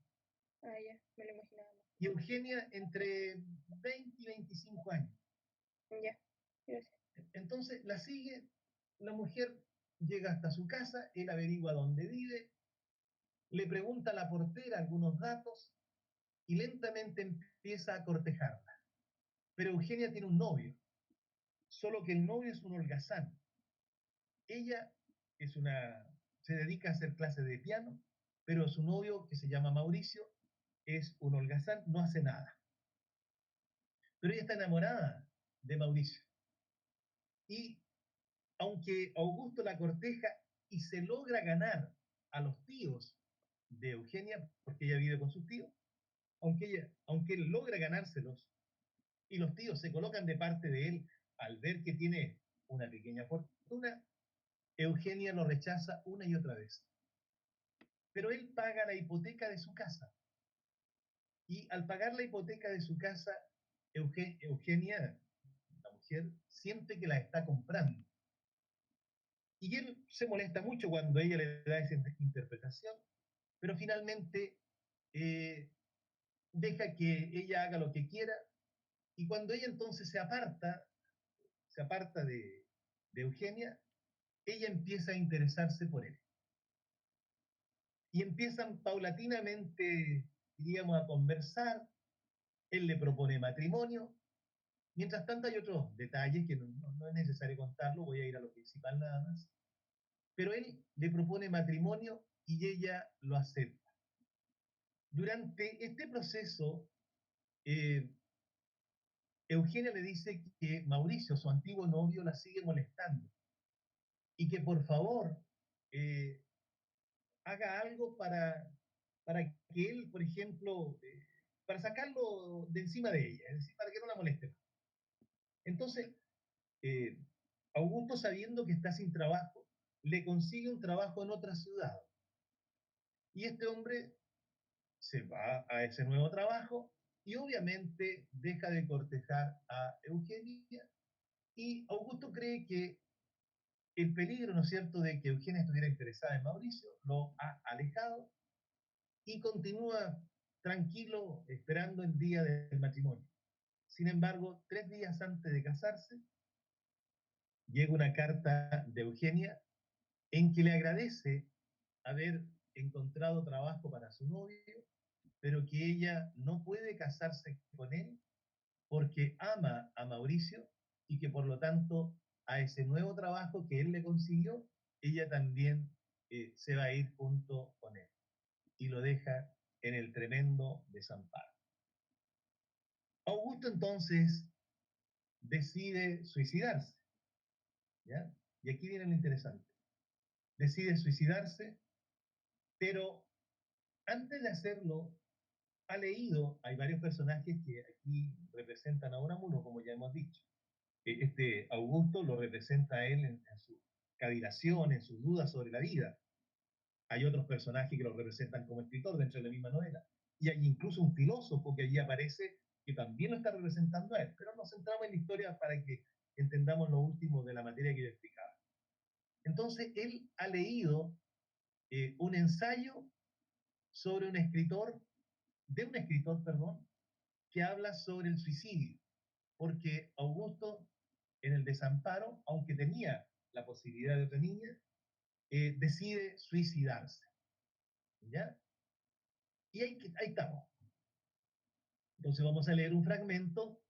Ah, ya, me lo imaginaba más. Y Eugenia entre 20 y 25 años. Ya, gracias. Entonces la sigue, la mujer llega hasta su casa, él averigua dónde vive, le pregunta a la portera algunos datos y lentamente empieza a cortejarla. Pero Eugenia tiene un novio, solo que el novio es un holgazán. Ella se dedica a hacer clases de piano, pero su novio, que se llama Mauricio, es un holgazán, no hace nada. Pero ella está enamorada de Mauricio. Y aunque Augusto la corteja y se logra ganar a los tíos de Eugenia, porque ella vive con sus tíos, aunque él logra ganárselos y los tíos se colocan de parte de él al ver que tiene una pequeña fortuna, Eugenia lo rechaza una y otra vez. Pero él paga la hipoteca de su casa. Y al pagar la hipoteca de su casa, Eugenia, la mujer, siente que la está comprando. Y él se molesta mucho cuando ella le da esa interpretación, pero finalmente deja que ella haga lo que quiera y cuando ella entonces se aparta de Eugenia, ella empieza a interesarse por él. Y empiezan paulatinamente, diríamos, a conversar, él le propone matrimonio, mientras tanto hay otros detalles que no es necesario contarlo, voy a ir a lo principal nada más, pero él le propone matrimonio y ella lo acepta. Durante este proceso, Eugenia le dice que Mauricio, su antiguo novio, la sigue molestando y que por favor haga algo para que él, por ejemplo, para sacarlo de encima de ella, es decir, para que no la moleste más. Entonces, Augusto, sabiendo que está sin trabajo, le consigue un trabajo en otra ciudad. Y este hombre se va a ese nuevo trabajo y obviamente deja de cortejar a Eugenia y Augusto cree que el peligro, ¿no es cierto?, de que Eugenia estuviera interesada en Mauricio lo ha alejado y continúa tranquilo esperando el día del matrimonio. Sin embargo, 3 días antes de casarse, llega una carta de Eugenia en que le agradece haber encontrado trabajo para su novio, pero que ella no puede casarse con él porque ama a Mauricio y que por lo tanto a ese nuevo trabajo que él le consiguió, ella también se va a ir junto con él y lo deja en el tremendo desamparo. Augusto entonces decide suicidarse, ¿ya? Y aquí viene lo interesante. Decide suicidarse, pero antes de hacerlo, ha leído, hay varios personajes que aquí representan a Unamuno, como ya hemos dicho. Este Augusto lo representa a él en su cavilación, en sus dudas sobre la vida. Hay otros personajes que lo representan como escritor dentro de la misma novela. Y hay incluso un filósofo que allí aparece que también lo está representando a él. Pero nos centramos en la historia para que entendamos lo último de la materia que yo explicaba. Entonces, él ha leído un ensayo sobre un escritor, perdón, que habla sobre el suicidio. Porque Augusto, en el desamparo, aunque tenía la posibilidad de otra niña, decide suicidarse. ¿Ya? Y ahí estamos. Entonces vamos a leer un fragmento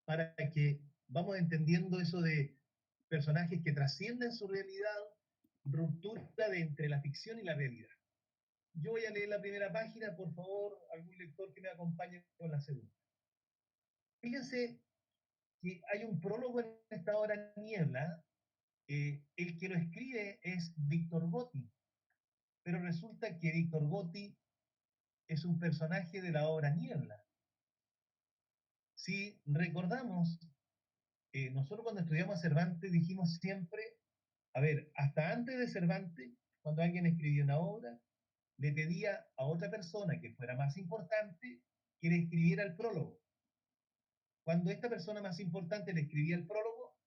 para que vamos entendiendo eso de personajes que trascienden su realidad, ruptura de entre la ficción y la realidad. Yo voy a leer la primera página, por favor, algún lector que me acompañe con la segunda. Fíjense que hay un prólogo en esta obra Niebla. El que lo escribe es Víctor Gotti, pero resulta que Víctor Gotti es un personaje de la obra Niebla. Si recordamos, nosotros cuando estudiamos a Cervantes dijimos siempre, a ver, hasta antes de Cervantes, cuando alguien escribía una obra, le pedía a otra persona que fuera más importante que le escribiera el prólogo. Cuando esta persona más importante le escribía el prólogo,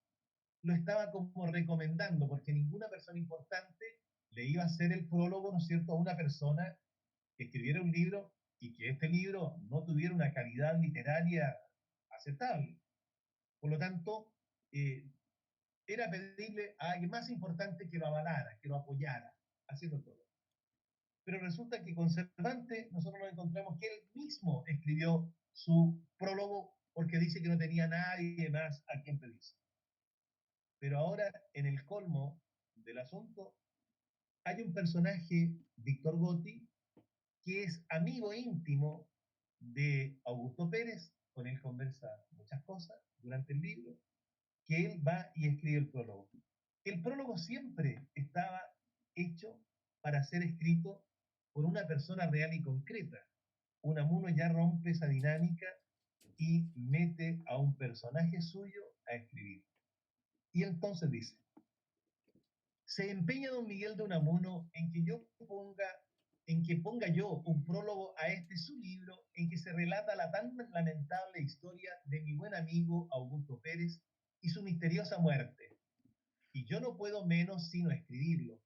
lo estaba como recomendando, porque ninguna persona importante le iba a hacer el prólogo, ¿no es cierto?, a una persona que escribiera un libro y que este libro no tuviera una calidad literaria aceptable. Por lo tanto, era pedirle a alguien más importante que lo avalara, que lo apoyara, haciendo todo. Pero resulta que con Cervantes nosotros nos encontramos que él mismo escribió su prólogo porque dice que no tenía nadie más a quien pedirse. Pero ahora, en el colmo del asunto, hay un personaje, Víctor Gotti, que es amigo íntimo de Augusto Pérez, con él conversa muchas cosas durante el libro, que él va y escribe el prólogo. El prólogo siempre estaba hecho para ser escrito por una persona real y concreta. Unamuno ya rompe esa dinámica y mete a un personaje suyo a escribir. Y entonces dice, se empeña don Miguel de Unamuno en que ponga yo un prólogo a este su libro en que se relata la tan lamentable historia de mi buen amigo Augusto Pérez y su misteriosa muerte. Y yo no puedo menos sino escribirlo,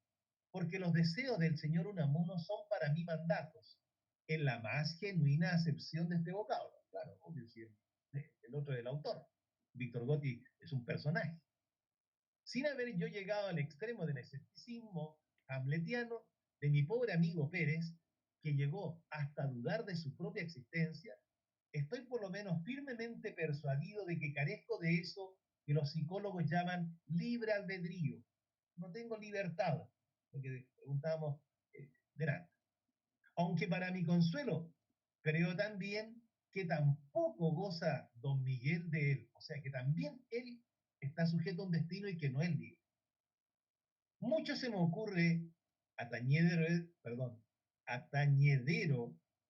porque los deseos del señor Unamuno son para mí mandatos, en la más genuina acepción de este vocablo. Claro, obvio, si el otro es el autor. Víctor Gotti es un personaje. Sin haber yo llegado al extremo del escepticismo hamletiano de mi pobre amigo Pérez, que llegó hasta dudar de su propia existencia, estoy por lo menos firmemente persuadido de que carezco de eso que los psicólogos llaman libre albedrío. No tengo libertad, lo que preguntábamos delante. Aunque para mi consuelo, creo también que tampoco goza don Miguel de él, o sea que también él está sujeto a un destino y que no él libre. Mucho se me ocurre atañedero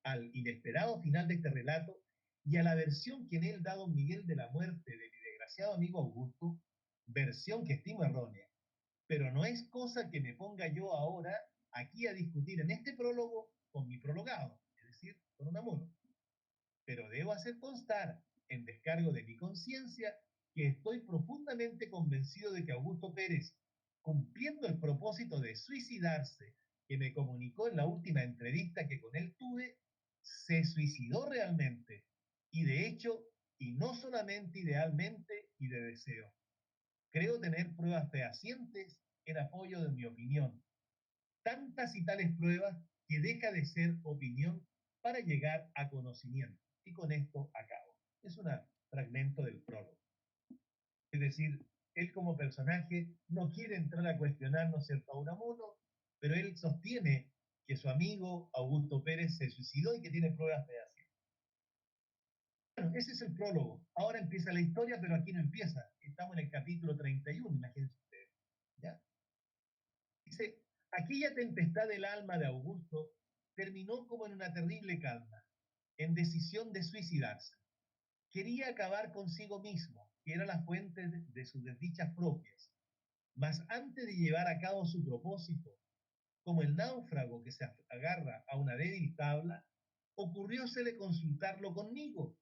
al inesperado final de este relato y a la versión que en él da don Miguel de la muerte de mi apreciado amigo Augusto, versión que estimo errónea, pero no es cosa que me ponga yo ahora aquí a discutir en este prólogo con mi prologado, es decir, con Unamuno. Pero debo hacer constar, en descargo de mi conciencia, que estoy profundamente convencido de que Augusto Pérez, cumpliendo el propósito de suicidarse que me comunicó en la última entrevista que con él tuve, se suicidó realmente, y de hecho, y no solamente idealmente y de deseo. Creo tener pruebas fehacientes en apoyo de mi opinión, tantas y tales pruebas que deja de ser opinión para llegar a conocimiento. Y con esto acabo. Es un fragmento del prólogo. Es decir, él como personaje no quiere entrar a cuestionar, ¿no es cierto?, a Unamuno, pero él sostiene que su amigo Augusto Pérez se suicidó y que tiene pruebas fehacientes. Bueno, ese es el prólogo. Ahora empieza la historia, pero aquí no empieza. Estamos en el capítulo 31, imagínense ustedes. ¿Ya? Dice, aquella tempestad del alma de Augusto terminó como en una terrible calma, en decisión de suicidarse. Quería acabar consigo mismo, que era la fuente de sus desdichas propias. Mas antes de llevar a cabo su propósito, como el náufrago que se agarra a una débil tabla, ocurriósele consultarlo conmigo,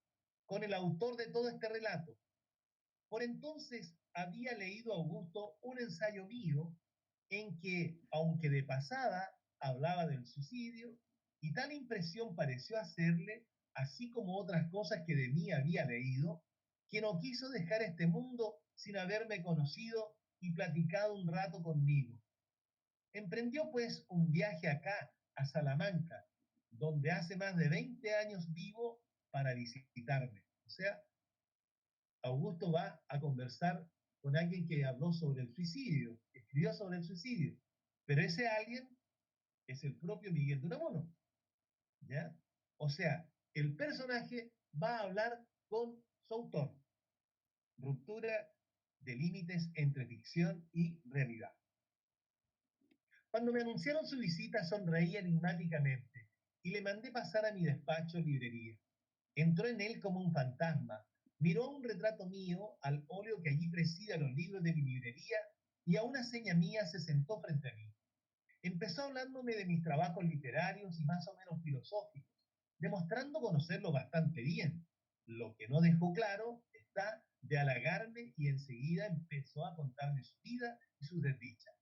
con el autor de todo este relato. Por entonces había leído Augusto un ensayo mío en que, aunque de pasada, hablaba del suicidio, y tal impresión pareció hacerle, así como otras cosas que de mí había leído, que no quiso dejar este mundo sin haberme conocido y platicado un rato conmigo. Emprendió pues un viaje acá, a Salamanca, donde hace más de 20 años vivo, para visitarme. O sea, Augusto va a conversar con alguien que habló sobre el suicidio, que escribió sobre el suicidio, pero ese alguien es el propio Miguel de Unamuno, ¿ya? O sea, el personaje va a hablar con su autor. Ruptura de límites entre ficción y realidad. Cuando me anunciaron su visita, sonreí enigmáticamente y le mandé pasar a mi despacho librería. Entró en él como un fantasma, miró un retrato mío al óleo que allí presida los libros de mi librería y a una seña mía se sentó frente a mí. Empezó hablándome de mis trabajos literarios y más o menos filosóficos, demostrando conocerlo bastante bien. Lo que no dejó claro está de halagarme y enseguida empezó a contarme su vida y sus desdichas.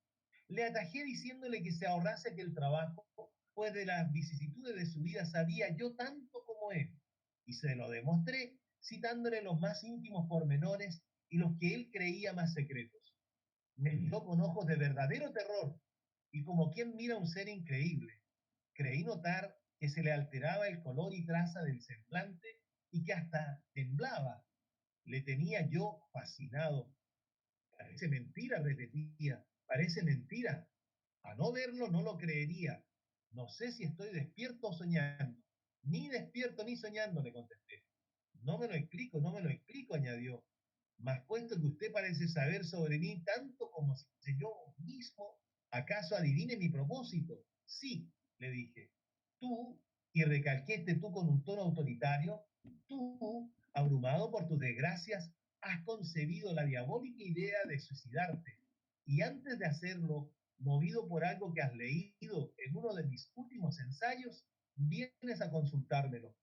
Le atajé diciéndole que se ahorrase aquel trabajo, pues de las vicisitudes de su vida sabía yo tanto como él, y se lo demostré citándole los más íntimos pormenores y los que él creía más secretos. Me miró con ojos de verdadero terror y como quien mira a un ser increíble. Creí notar que se le alteraba el color y traza del semblante y que hasta temblaba. Le tenía yo fascinado. Parece mentira, repetía, parece mentira. A no verlo no lo creería. No sé si estoy despierto o soñando. Ni despierto ni soñando, le contesté. No me lo explico, no me lo explico, añadió. Mas puesto que usted parece saber sobre mí tanto como si yo mismo, ¿acaso adivine mi propósito? Sí, le dije. Tú, y recalqué este tú con un tono autoritario, tú, abrumado por tus desgracias, has concebido la diabólica idea de suicidarte. Y antes de hacerlo, movido por algo que has leído en uno de mis últimos ensayos, vienes a consultármelo.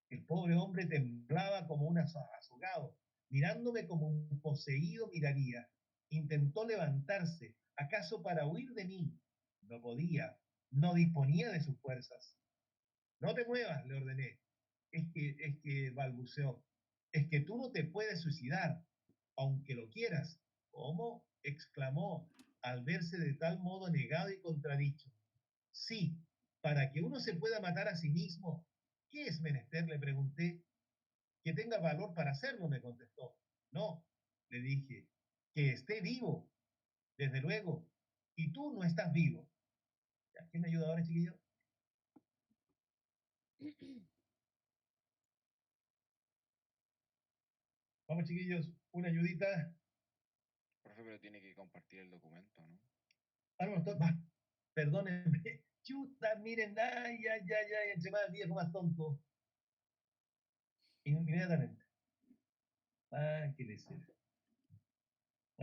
El pobre hombre temblaba como un azogado, mirándome como un poseído miraría. Intentó levantarse, acaso para huir de mí. No podía, no disponía de sus fuerzas. No te muevas, le ordené. Balbuceó, es que tú no te puedes suicidar, aunque lo quieras. ¿Cómo? Exclamó, al verse de tal modo negado y contradicho. Sí, para que uno se pueda matar a sí mismo. ¿Qué es menester? Le pregunté. Que tenga valor para hacerlo, me contestó. No, le dije, que esté vivo, desde luego. Y tú no estás vivo. ¿Quién me ayuda ahora, chiquillo? Vamos, chiquillos, una ayudita. Profe, pero tiene que compartir el documento, ¿no? Va, perdónenme. Chuta, miren, ay, entre más viejo, más tonto. Inmediatamente. Ah, qué les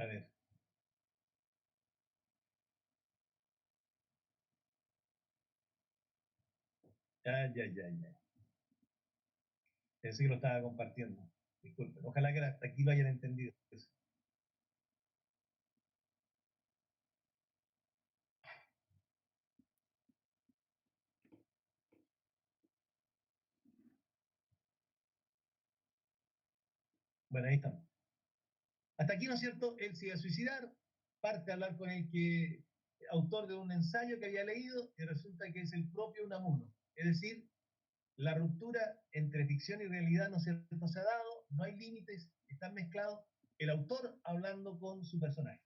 A ver. Ya. Pensé que lo estaba compartiendo. Disculpen. Ojalá que hasta aquí lo hayan entendido. Bueno, ahí estamos. Hasta aquí, ¿no es cierto? Él se iba a suicidar, parte a hablar con el que, autor de un ensayo que había leído, y resulta que es el propio Unamuno. Es decir, la ruptura entre ficción y realidad, ¿no es cierto?, se ha dado, no hay límites, están mezclados, el autor hablando con su personaje.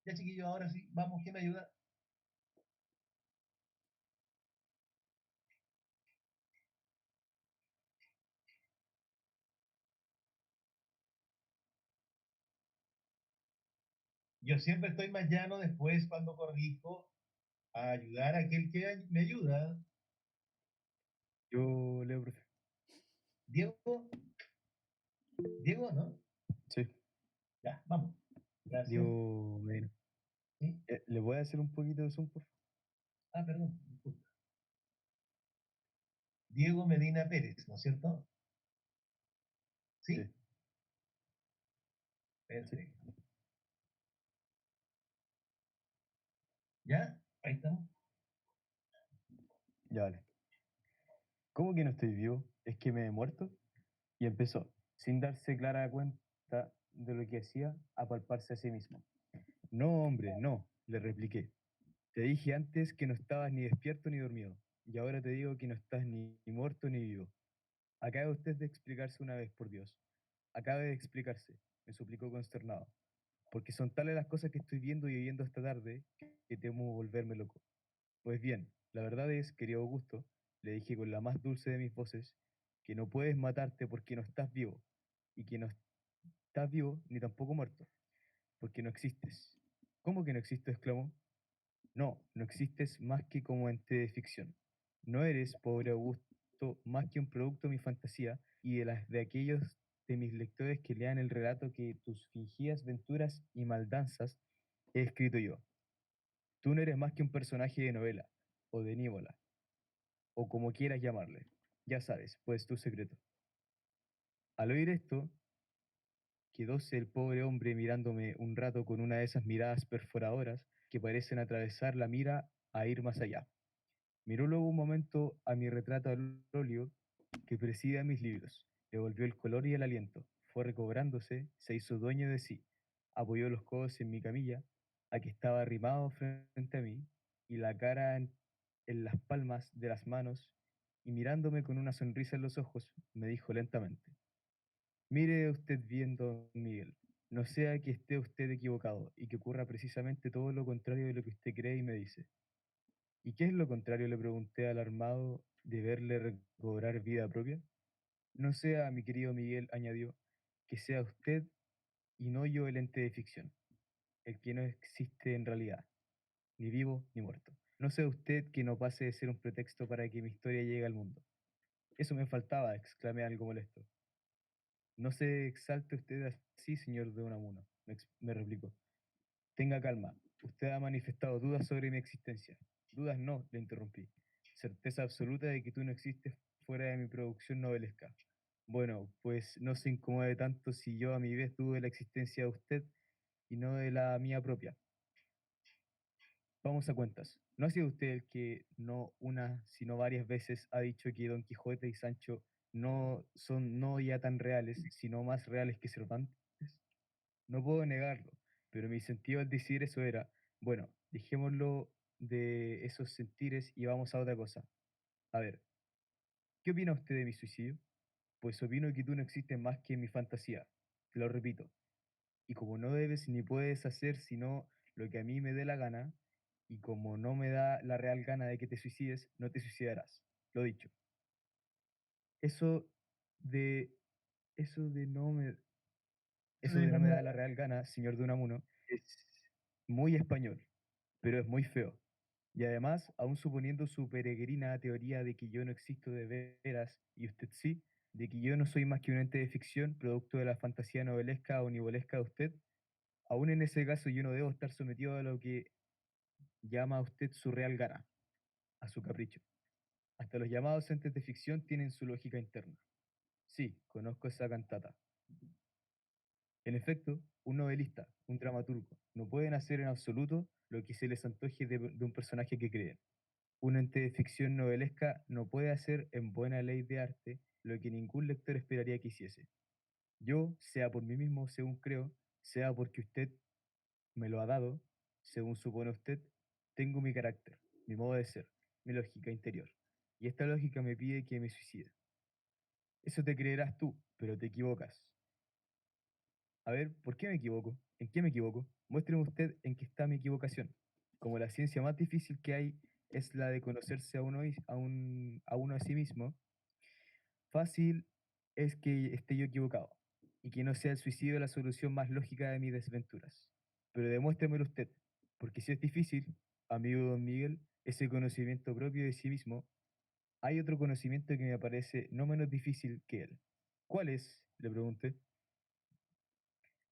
Ya, chiquillos, ahora sí, vamos, ¿quién me ayuda? Yo siempre estoy más llano después cuando corrijo a ayudar a aquel que me ayuda. Yo leo, profe. Diego, Diego, ¿no? Sí, Ya, vamos. Gracias. Diego Medina. ¿Sí? ¿Le voy a hacer un poquito de zoom, por favor? Ah, perdón, disculpa. Diego Medina Pérez, ¿no es cierto? ¿Sí? Sí. Perfecto. ¿Ya? Ahí estamos. Ya vale. ¿Cómo que no estoy vivo? ¿Es que me he muerto? Y empezó, sin darse clara cuenta de lo que hacía, a palparse a sí mismo. No, hombre, no, le repliqué. Te dije antes que no estabas ni despierto ni dormido, y ahora te digo que no estás ni muerto ni vivo. Acabe usted de explicarse una vez, por Dios. Acabe de explicarse, me suplicó consternado, porque son tales las cosas que estoy viendo y oyendo esta tarde que temo volverme loco. Pues bien, la verdad es, querido Augusto, le dije con la más dulce de mis voces, que no puedes matarte porque no estás vivo, y que no estás vivo ni tampoco muerto, porque no existes. ¿Cómo que no existo? Exclamó. No, no existes más que como ente de ficción. No eres, pobre Augusto, más que un producto de mi fantasía y de las de aquellos de mis lectores que lean el relato que tus fingidas venturas y maldanzas he escrito yo. Tú no eres más que un personaje de novela, o de nívola, o como quieras llamarle. Ya sabes, pues tu secreto. Al oír esto, quedóse el pobre hombre mirándome un rato con una de esas miradas perforadoras que parecen atravesar la mira a ir más allá. Miró luego un momento a mi retrato al óleo que preside a mis libros, le volvió el color y el aliento, fue recobrándose, se hizo dueño de sí, apoyó los codos en mi camilla, a que estaba arrimado frente a mí, y la cara en las palmas de las manos, y mirándome con una sonrisa en los ojos, me dijo lentamente, mire usted bien, don Miguel, no sea que esté usted equivocado y que ocurra precisamente todo lo contrario de lo que usted cree y me dice. ¿Y qué es lo contrario? Le pregunté alarmado de verle recobrar vida propia. No sea, mi querido Miguel, añadió, que sea usted y no yo el ente de ficción, el que no existe en realidad, ni vivo ni muerto. No sea usted que no pase de ser un pretexto para que mi historia llegue al mundo. Eso me faltaba, exclamé algo molesto. No se exalte usted así, señor de Unamuno, me replicó. Tenga calma. Usted ha manifestado dudas sobre mi existencia. Dudas no, le interrumpí. Certeza absoluta de que tú no existes fuera de mi producción novelesca. Bueno, pues no se incomode tanto si yo a mi vez dudo de la existencia de usted y no de la mía propia. Vamos a cuentas. ¿No ha sido usted el que no una, sino varias veces ha dicho que Don Quijote y Sancho no son no ya tan reales, sino más reales que Cervantes? No puedo negarlo, pero mi sentido al decir eso era, bueno, dejémoslo de esos sentires y vamos a otra cosa. A ver, ¿qué opina usted de mi suicidio? Pues opino que tú no existes más que en mi fantasía, te lo repito. Y como no debes ni puedes hacer sino lo que a mí me dé la gana, y como no me da la real gana de que te suicides, no te suicidarás. Lo dicho. Eso de, eso de no me, eso de no me da la real gana, señor de Unamuno, es muy español, pero es muy feo. Y además, aun suponiendo su peregrina teoría de que yo no existo de veras, y usted sí, de que yo no soy más que un ente de ficción, producto de la fantasía novelesca o nivolesca de usted, Aún en ese caso yo no debo estar sometido a lo que llama usted su real gana, a su capricho. Hasta los llamados entes de ficción tienen su lógica interna. Sí, conozco esa cantata. En efecto, un novelista, un dramaturgo, no pueden hacer en absoluto lo que se les antoje de un personaje que creen. Un ente de ficción novelesca no puede hacer en buena ley de arte lo que ningún lector esperaría que hiciese. Yo, sea por mí mismo según creo, sea porque usted me lo ha dado, según supone usted, tengo mi carácter, mi modo de ser, mi lógica interior. Y esta lógica me pide que me suicide. Eso te creerás tú, pero te equivocas. A ver, ¿por qué me equivoco? ¿En qué me equivoco? Muéstreme usted en qué está mi equivocación. Como la ciencia más difícil que hay es la de conocerse a uno, a uno a sí mismo, fácil es que esté yo equivocado y que no sea el suicidio la solución más lógica de mis desventuras. Pero demuéstremelo usted, porque si es difícil, amigo don Miguel, ese conocimiento propio de sí mismo, hay otro conocimiento que me parece no menos difícil que él. ¿Cuál es? Le pregunté.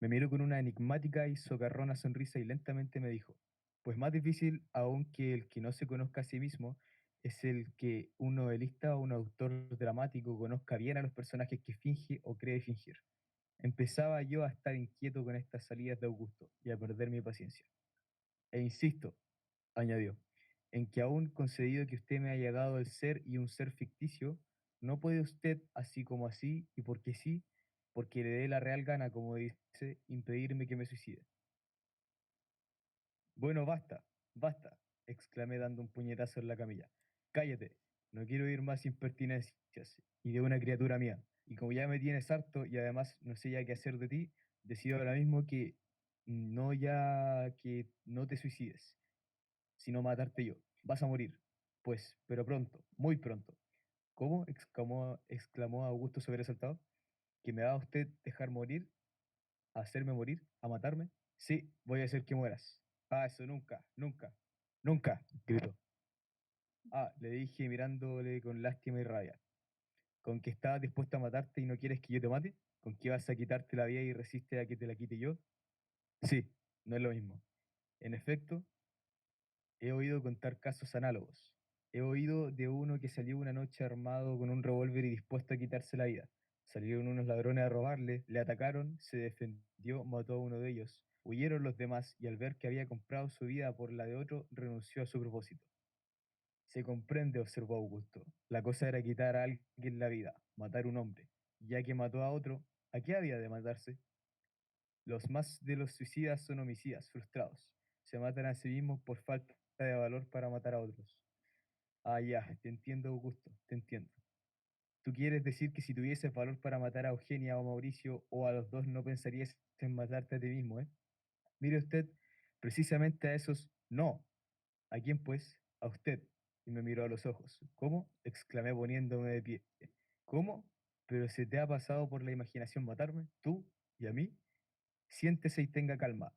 Me miró con una enigmática y socarrona sonrisa y lentamente me dijo, pues más difícil aún que el que no se conozca a sí mismo es el que un novelista o un autor dramático conozca bien a los personajes que finge o cree fingir. Empezaba yo a estar inquieto con estas salidas de Augusto y a perder mi paciencia. E insisto, añadió, en que aún concedido que usted me haya dado el ser y un ser ficticio, no puede usted, así como así, y porque sí, porque le dé la real gana, como dice, impedirme que me suicide. Bueno, basta, basta, exclamé dando un puñetazo en la camilla. Cállate, no quiero oír más impertinencias, y de una criatura mía. Y como ya me tienes harto y además no sé ya qué hacer de ti, decido ahora mismo que no te suicides, sino matarte yo. Vas a morir. Pues, pero pronto, muy pronto. ¿Cómo? Exclamó Augusto sobresaltado. ¿Que me va a usted dejar morir? ¿A hacerme morir? ¿A matarme? Sí, voy a hacer que mueras. Ah, eso nunca, nunca, nunca, gritó. Ah, le dije mirándole con lástima y rabia. ¿Con que estabas dispuesto a matarte y no quieres que yo te mate? ¿Con que vas a quitarte la vida y resistes a que te la quite yo? Sí, no es lo mismo. En efecto, he oído contar casos análogos. He oído de uno que salió una noche armado con un revólver y dispuesto a quitarse la vida. Salieron unos ladrones a robarle, le atacaron, se defendió, mató a uno de ellos. Huyeron los demás y al ver que había comprado su vida por la de otro, renunció a su propósito. Se comprende, observó Augusto. La cosa era quitar a alguien la vida, matar a un hombre. Ya que mató a otro, ¿a qué había de matarse? Los más de los suicidas son homicidas, frustrados. Se matan a sí mismos por falta de valor para matar a otros. Ah, ya, te entiendo, Augusto, te entiendo. ¿Tú quieres decir que si tuvieses valor para matar a Eugenia o Mauricio o a los dos no pensarías en matarte a ti mismo, eh? Mire usted, precisamente a esos no. ¿A quién pues? A usted. Y me miró a los ojos. ¿Cómo? Exclamé poniéndome de pie. ¿Cómo? ¿Pero se te ha pasado por la imaginación matarme? ¿Tú? ¿Y a mí? Siéntese y tenga calma.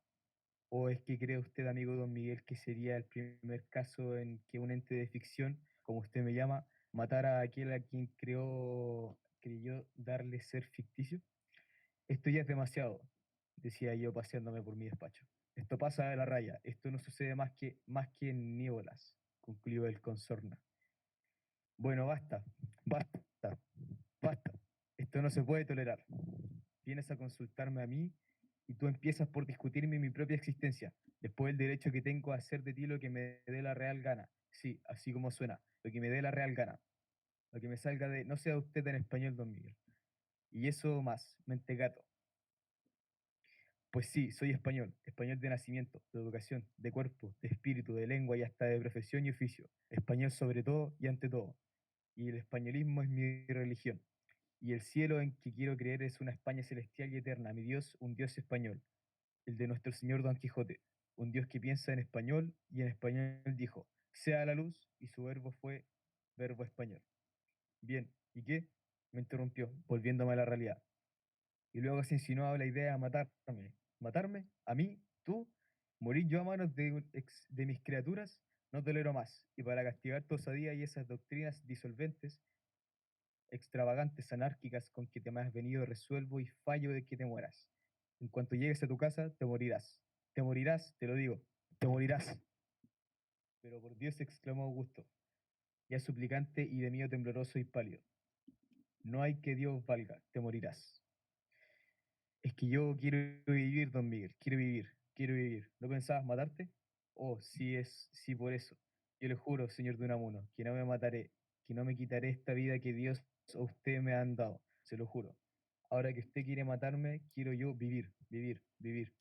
¿O es que cree usted, amigo don Miguel, que sería el primer caso en que un ente de ficción, como usted me llama, matara a aquel a quien creyó darle ser ficticio? Esto ya es demasiado, decía yo paseándome por mi despacho. Esto pasa de la raya, esto no sucede más que en nieblas, concluyó él con sorna. Bueno, basta, basta, basta. Esto no se puede tolerar. Vienes a consultarme a mí y tú empiezas por discutirme mi propia existencia, después el derecho que tengo a hacer de ti lo que me dé la real gana. Sí, así como suena, lo que me dé la real gana. Lo que me salga de... No sea usted en español, don Miguel. Y eso más, mentecato. Pues sí, soy español, español de nacimiento, de educación, de cuerpo, de espíritu, de lengua y hasta de profesión y oficio. Español sobre todo y ante todo. Y el españolismo es mi religión. Y el cielo en que quiero creer es una España celestial y eterna, mi Dios, un Dios español, el de nuestro Señor Don Quijote, un Dios que piensa en español y en español dijo, sea la luz, y su verbo fue verbo español. Bien, ¿y qué? Me interrumpió, volviéndome a la realidad. Y luego se insinuaba la idea de matarme. ¿Matarme? ¿A mí? ¿Tú? ¿Morir yo a manos de mis criaturas? No tolero más. Y para castigar tu osadía y esas doctrinas disolventes, extravagantes, anárquicas con que te me has venido, resuelvo y fallo de que te mueras. En cuanto llegues a tu casa, te morirás. Te morirás, te lo digo, te morirás. Pero por Dios, exclamó Augusto, ya suplicante y de mío tembloroso y pálido. No hay que Dios valga, te morirás. Es que yo quiero vivir, don Miguel, quiero vivir, quiero vivir. ¿No pensabas matarte? Oh, sí por eso. Yo le juro, señor de Unamuno, que no me mataré, que no me quitaré esta vida que Dios o usted me han dado, se lo juro. Ahora que usted quiere matarme, quiero yo vivir, vivir, vivir.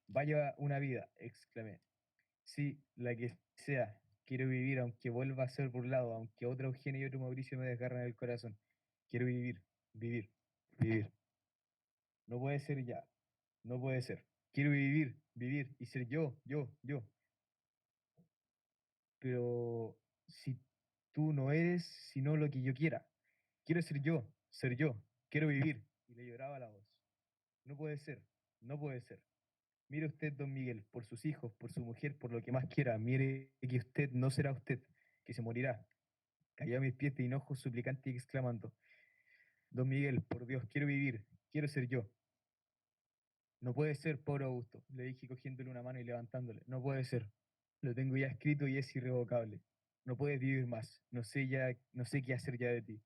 Vaya una vida, exclamé. Sí, la que sea. Quiero vivir, aunque vuelva a ser burlado, aunque otra Eugenia y otro Mauricio me desgarren el corazón. Quiero vivir, vivir, vivir. No puede ser ya. No puede ser. Quiero vivir, vivir y ser yo. Pero si tú no eres sino lo que yo quiera. Quiero ser yo. Quiero vivir. Y le lloraba la voz. No puede ser, no puede ser. Mire usted, don Miguel, por sus hijos, por su mujer, por lo que más quiera. Mire que usted no será usted, que se morirá. Cayó a mis pies de hinojo suplicante y exclamando, don Miguel, por Dios, quiero vivir, quiero ser yo. No puede ser, pobre Augusto, le dije cogiéndole una mano y levantándole. No puede ser. Lo tengo ya escrito y es irrevocable. No puedes vivir más. No sé qué hacer ya de ti.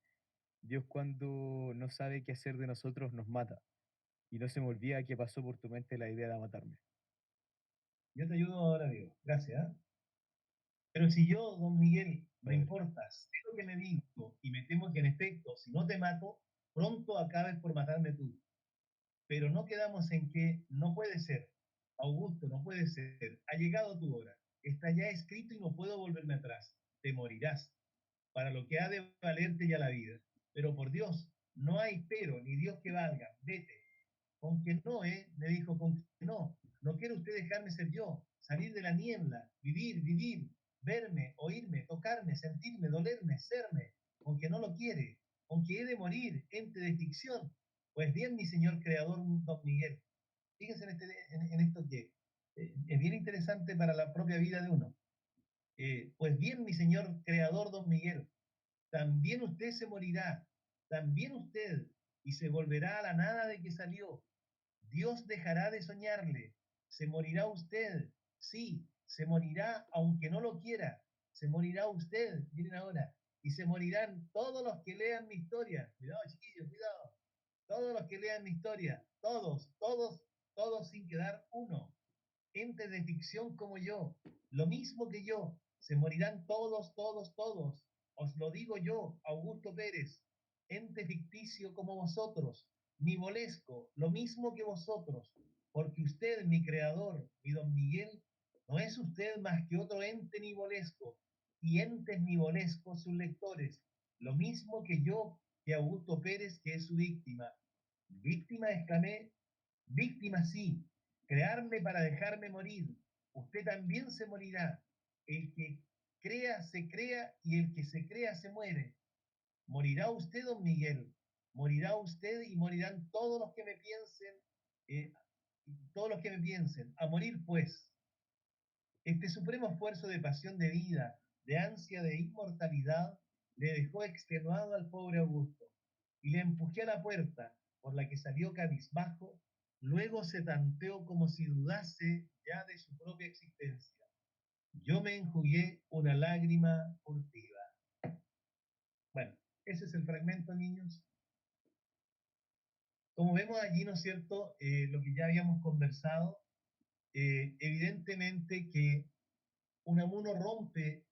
Dios cuando no sabe qué hacer de nosotros nos mata. Y no se me olvida que pasó por tu mente la idea de matarme. Yo te ayudo ahora, Diego. Gracias. ¿Ah? Pero si yo, don Miguel, no Padre. importa, sé lo que me digo y me temo que en efecto, si no te mato, pronto acabes por matarme tú. Pero no quedamos en que no puede ser. Augusto, no puede ser. Ha llegado tu hora. Está ya escrito y no puedo volverme atrás. Te morirás. Para lo que ha de valerte ya la vida. Pero por Dios, no hay pero ni Dios que valga. Vete. Con que no, me dijo, con que no. No quiere usted dejarme ser yo, salir de la niebla, vivir, verme, oírme, tocarme, sentirme, dolerme, serme, con que no lo quiere, con que he de morir, ente de ficción. Pues bien, mi señor creador, don Miguel, fíjese en esto que es bien interesante para la propia vida de uno. Pues bien, mi señor creador, don Miguel, también usted se morirá, también usted, y se volverá a la nada de que salió. Dios dejará de soñarle, se morirá usted, sí, se morirá aunque no lo quiera, se morirá usted, miren ahora, y se morirán todos los que lean mi historia, cuidado chiquillos, cuidado, todos los que lean mi historia, todos sin quedar uno, entes de ficción como yo, lo mismo que yo, se morirán todos, os lo digo yo, Augusto Pérez, ente ficticio como vosotros, nivolesco, lo mismo que vosotros, porque usted, mi creador, mi don Miguel, no es usted más que otro ente nivolesco, y entes nivolescos sus lectores, lo mismo que yo, que Augusto Pérez, que es su víctima. Víctima, exclamé, víctima sí, crearme para dejarme morir. Usted también se morirá. El que crea se crea y el que se crea se muere. Morirá usted, don Miguel. Morirá usted y morirán todos los que me piensen, eh, todos los que me piensen. A morir pues. Este supremo esfuerzo de pasión de vida, de ansia de inmortalidad, le dejó extenuado al pobre Augusto y le empujé a la puerta por la que salió cabizbajo. Luego se tanteó como si dudase ya de su propia existencia. Yo me enjugué una lágrima furtiva. Bueno, ese es el fragmento, niños. Como vemos allí, ¿no es cierto?, lo que ya habíamos conversado, evidentemente que Unamuno rompe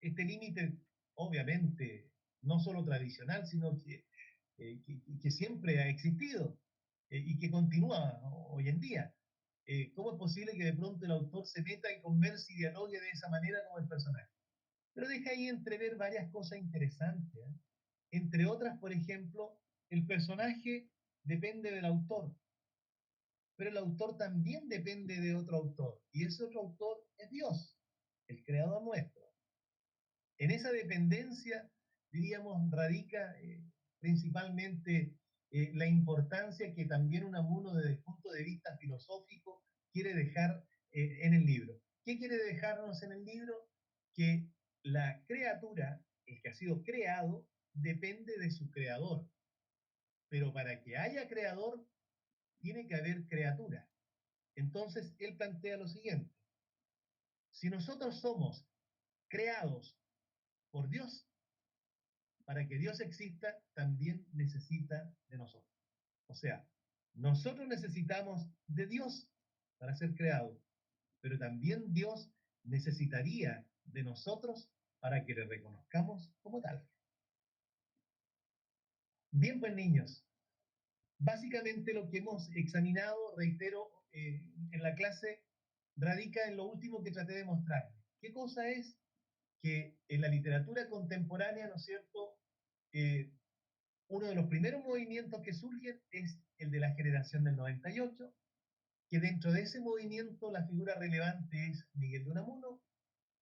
este límite, obviamente, no solo tradicional, sino que siempre ha existido y que continúa hoy en día. ¿Cómo es posible que de pronto el autor se meta y converse y dialogue de esa manera como el personaje? Pero deja ahí entrever varias cosas interesantes. Entre otras, por ejemplo, el personaje depende del autor, pero el autor también depende de otro autor, y ese otro autor es Dios, el creador nuestro. En esa dependencia, diríamos, radica principalmente la importancia que también Unamuno desde el punto de vista filosófico quiere dejar en el libro. ¿Qué quiere dejarnos en el libro? Que la criatura, el que ha sido creado, depende de su creador. Pero para que haya creador, tiene que haber criatura. Entonces, él plantea lo siguiente. Si nosotros somos creados por Dios, para que Dios exista, también necesita de nosotros. O sea, nosotros necesitamos de Dios para ser creados, pero también Dios necesitaría de nosotros para que le reconozcamos como tal. Bien, pues niños, básicamente lo que hemos examinado, reitero, en la clase, radica en lo último que traté de mostrar. ¿Qué cosa es? Que en la literatura contemporánea, ¿no es cierto?, uno de los primeros movimientos que surgen es el de la generación del 98, que dentro de ese movimiento la figura relevante es Miguel de Unamuno,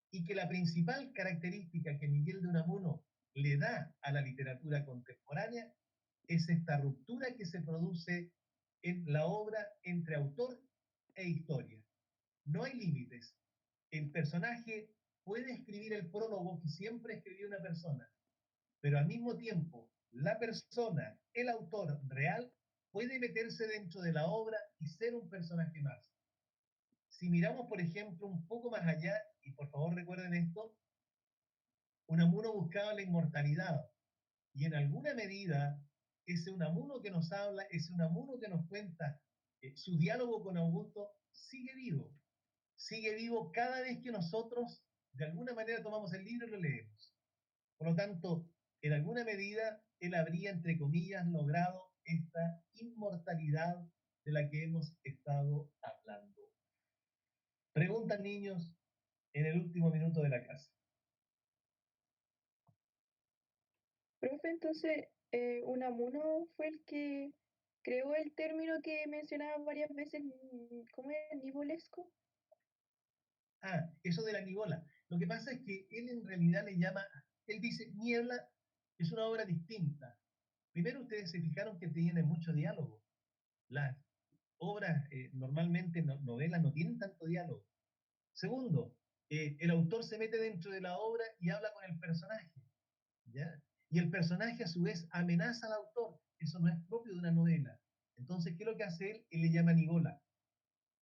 y que la principal característica que Miguel de Unamuno le da a la literatura contemporánea es esta ruptura que se produce en la obra entre autor e historia. No hay límites. El personaje puede escribir el prólogo que siempre escribió una persona, pero al mismo tiempo la persona, el autor real, puede meterse dentro de la obra y ser un personaje más. Si miramos, por ejemplo, un poco más allá, y por favor recuerden esto, Unamuno buscaba la inmortalidad, y en alguna medida ese Unamuno que nos habla, ese Unamuno que nos cuenta su diálogo con Augusto, sigue vivo cada vez que nosotros de alguna manera tomamos el libro y lo leemos. Por lo tanto, en alguna medida, él habría, entre comillas, logrado esta inmortalidad de la que hemos estado hablando. Preguntan, niños, en el último minuto de la clase. Profe, entonces, Unamuno fue el que creó el término que mencionaba varias veces, ¿cómo es? ¿Nivolesco? Ah, eso de la nivola. Lo que pasa es que él en realidad le llama, él dice, Niebla es una obra distinta. Primero, ustedes se fijaron que tiene mucho diálogo. Las obras, normalmente novelas, no tienen tanto diálogo. Segundo, el autor se mete dentro de la obra y habla con el personaje, ¿ya? Y el personaje a su vez amenaza al autor. Eso no es propio de una novela. Entonces, ¿qué es lo que hace él? Él le llama nivola,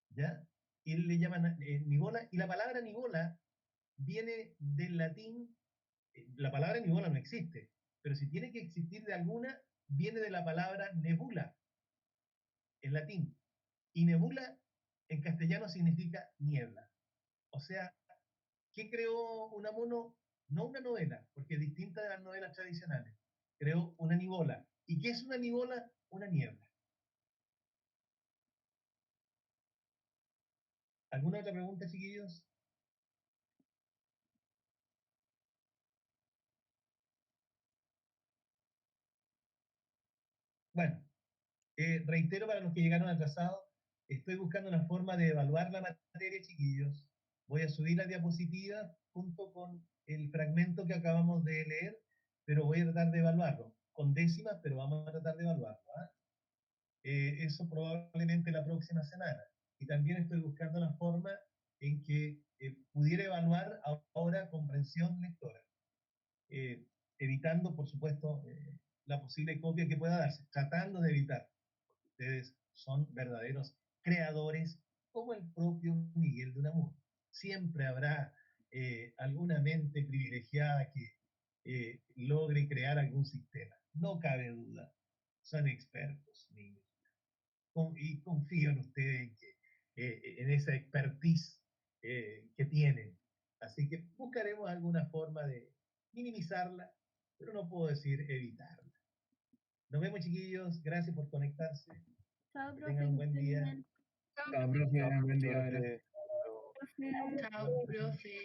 ¿ya? Él le llama nivola, y la palabra nivola viene del latín. La palabra nivola no existe, pero si tiene que existir de alguna, viene de la palabra nebula, en latín. Y nebula en castellano significa niebla. O sea, ¿qué creó Unamuno? No una novela, porque es distinta de las novelas tradicionales. Creó una nivola. ¿Y qué es una nivola? Una niebla. ¿Alguna otra pregunta, chiquillos? Bueno, reitero para los que llegaron atrasados, estoy buscando una forma de evaluar la materia, chiquillos. Voy a subir la diapositiva junto con el fragmento que acabamos de leer, pero voy a tratar de evaluarlo. Con décimas, pero vamos a tratar de evaluarlo. ¿Ah? Eso probablemente la próxima semana. Y también estoy buscando la forma en que pudiera evaluar ahora comprensión lectora, evitando, por supuesto, la posible copia que pueda darse, tratando de evitar. Ustedes son verdaderos creadores, como el propio Miguel de Unamuno. Siempre habrá alguna mente privilegiada que logre crear algún sistema. No cabe duda. Son expertos, niños. Y confío en ustedes en esa expertise que tienen. Así que buscaremos alguna forma de minimizarla, pero no puedo decir evitarla. Nos vemos, chiquillos. Gracias por conectarse. Chao, Que profe, tengan que un buen estén día. bien. Chao, profe, buen día, gracias. Profe. Profe. Chao, profe.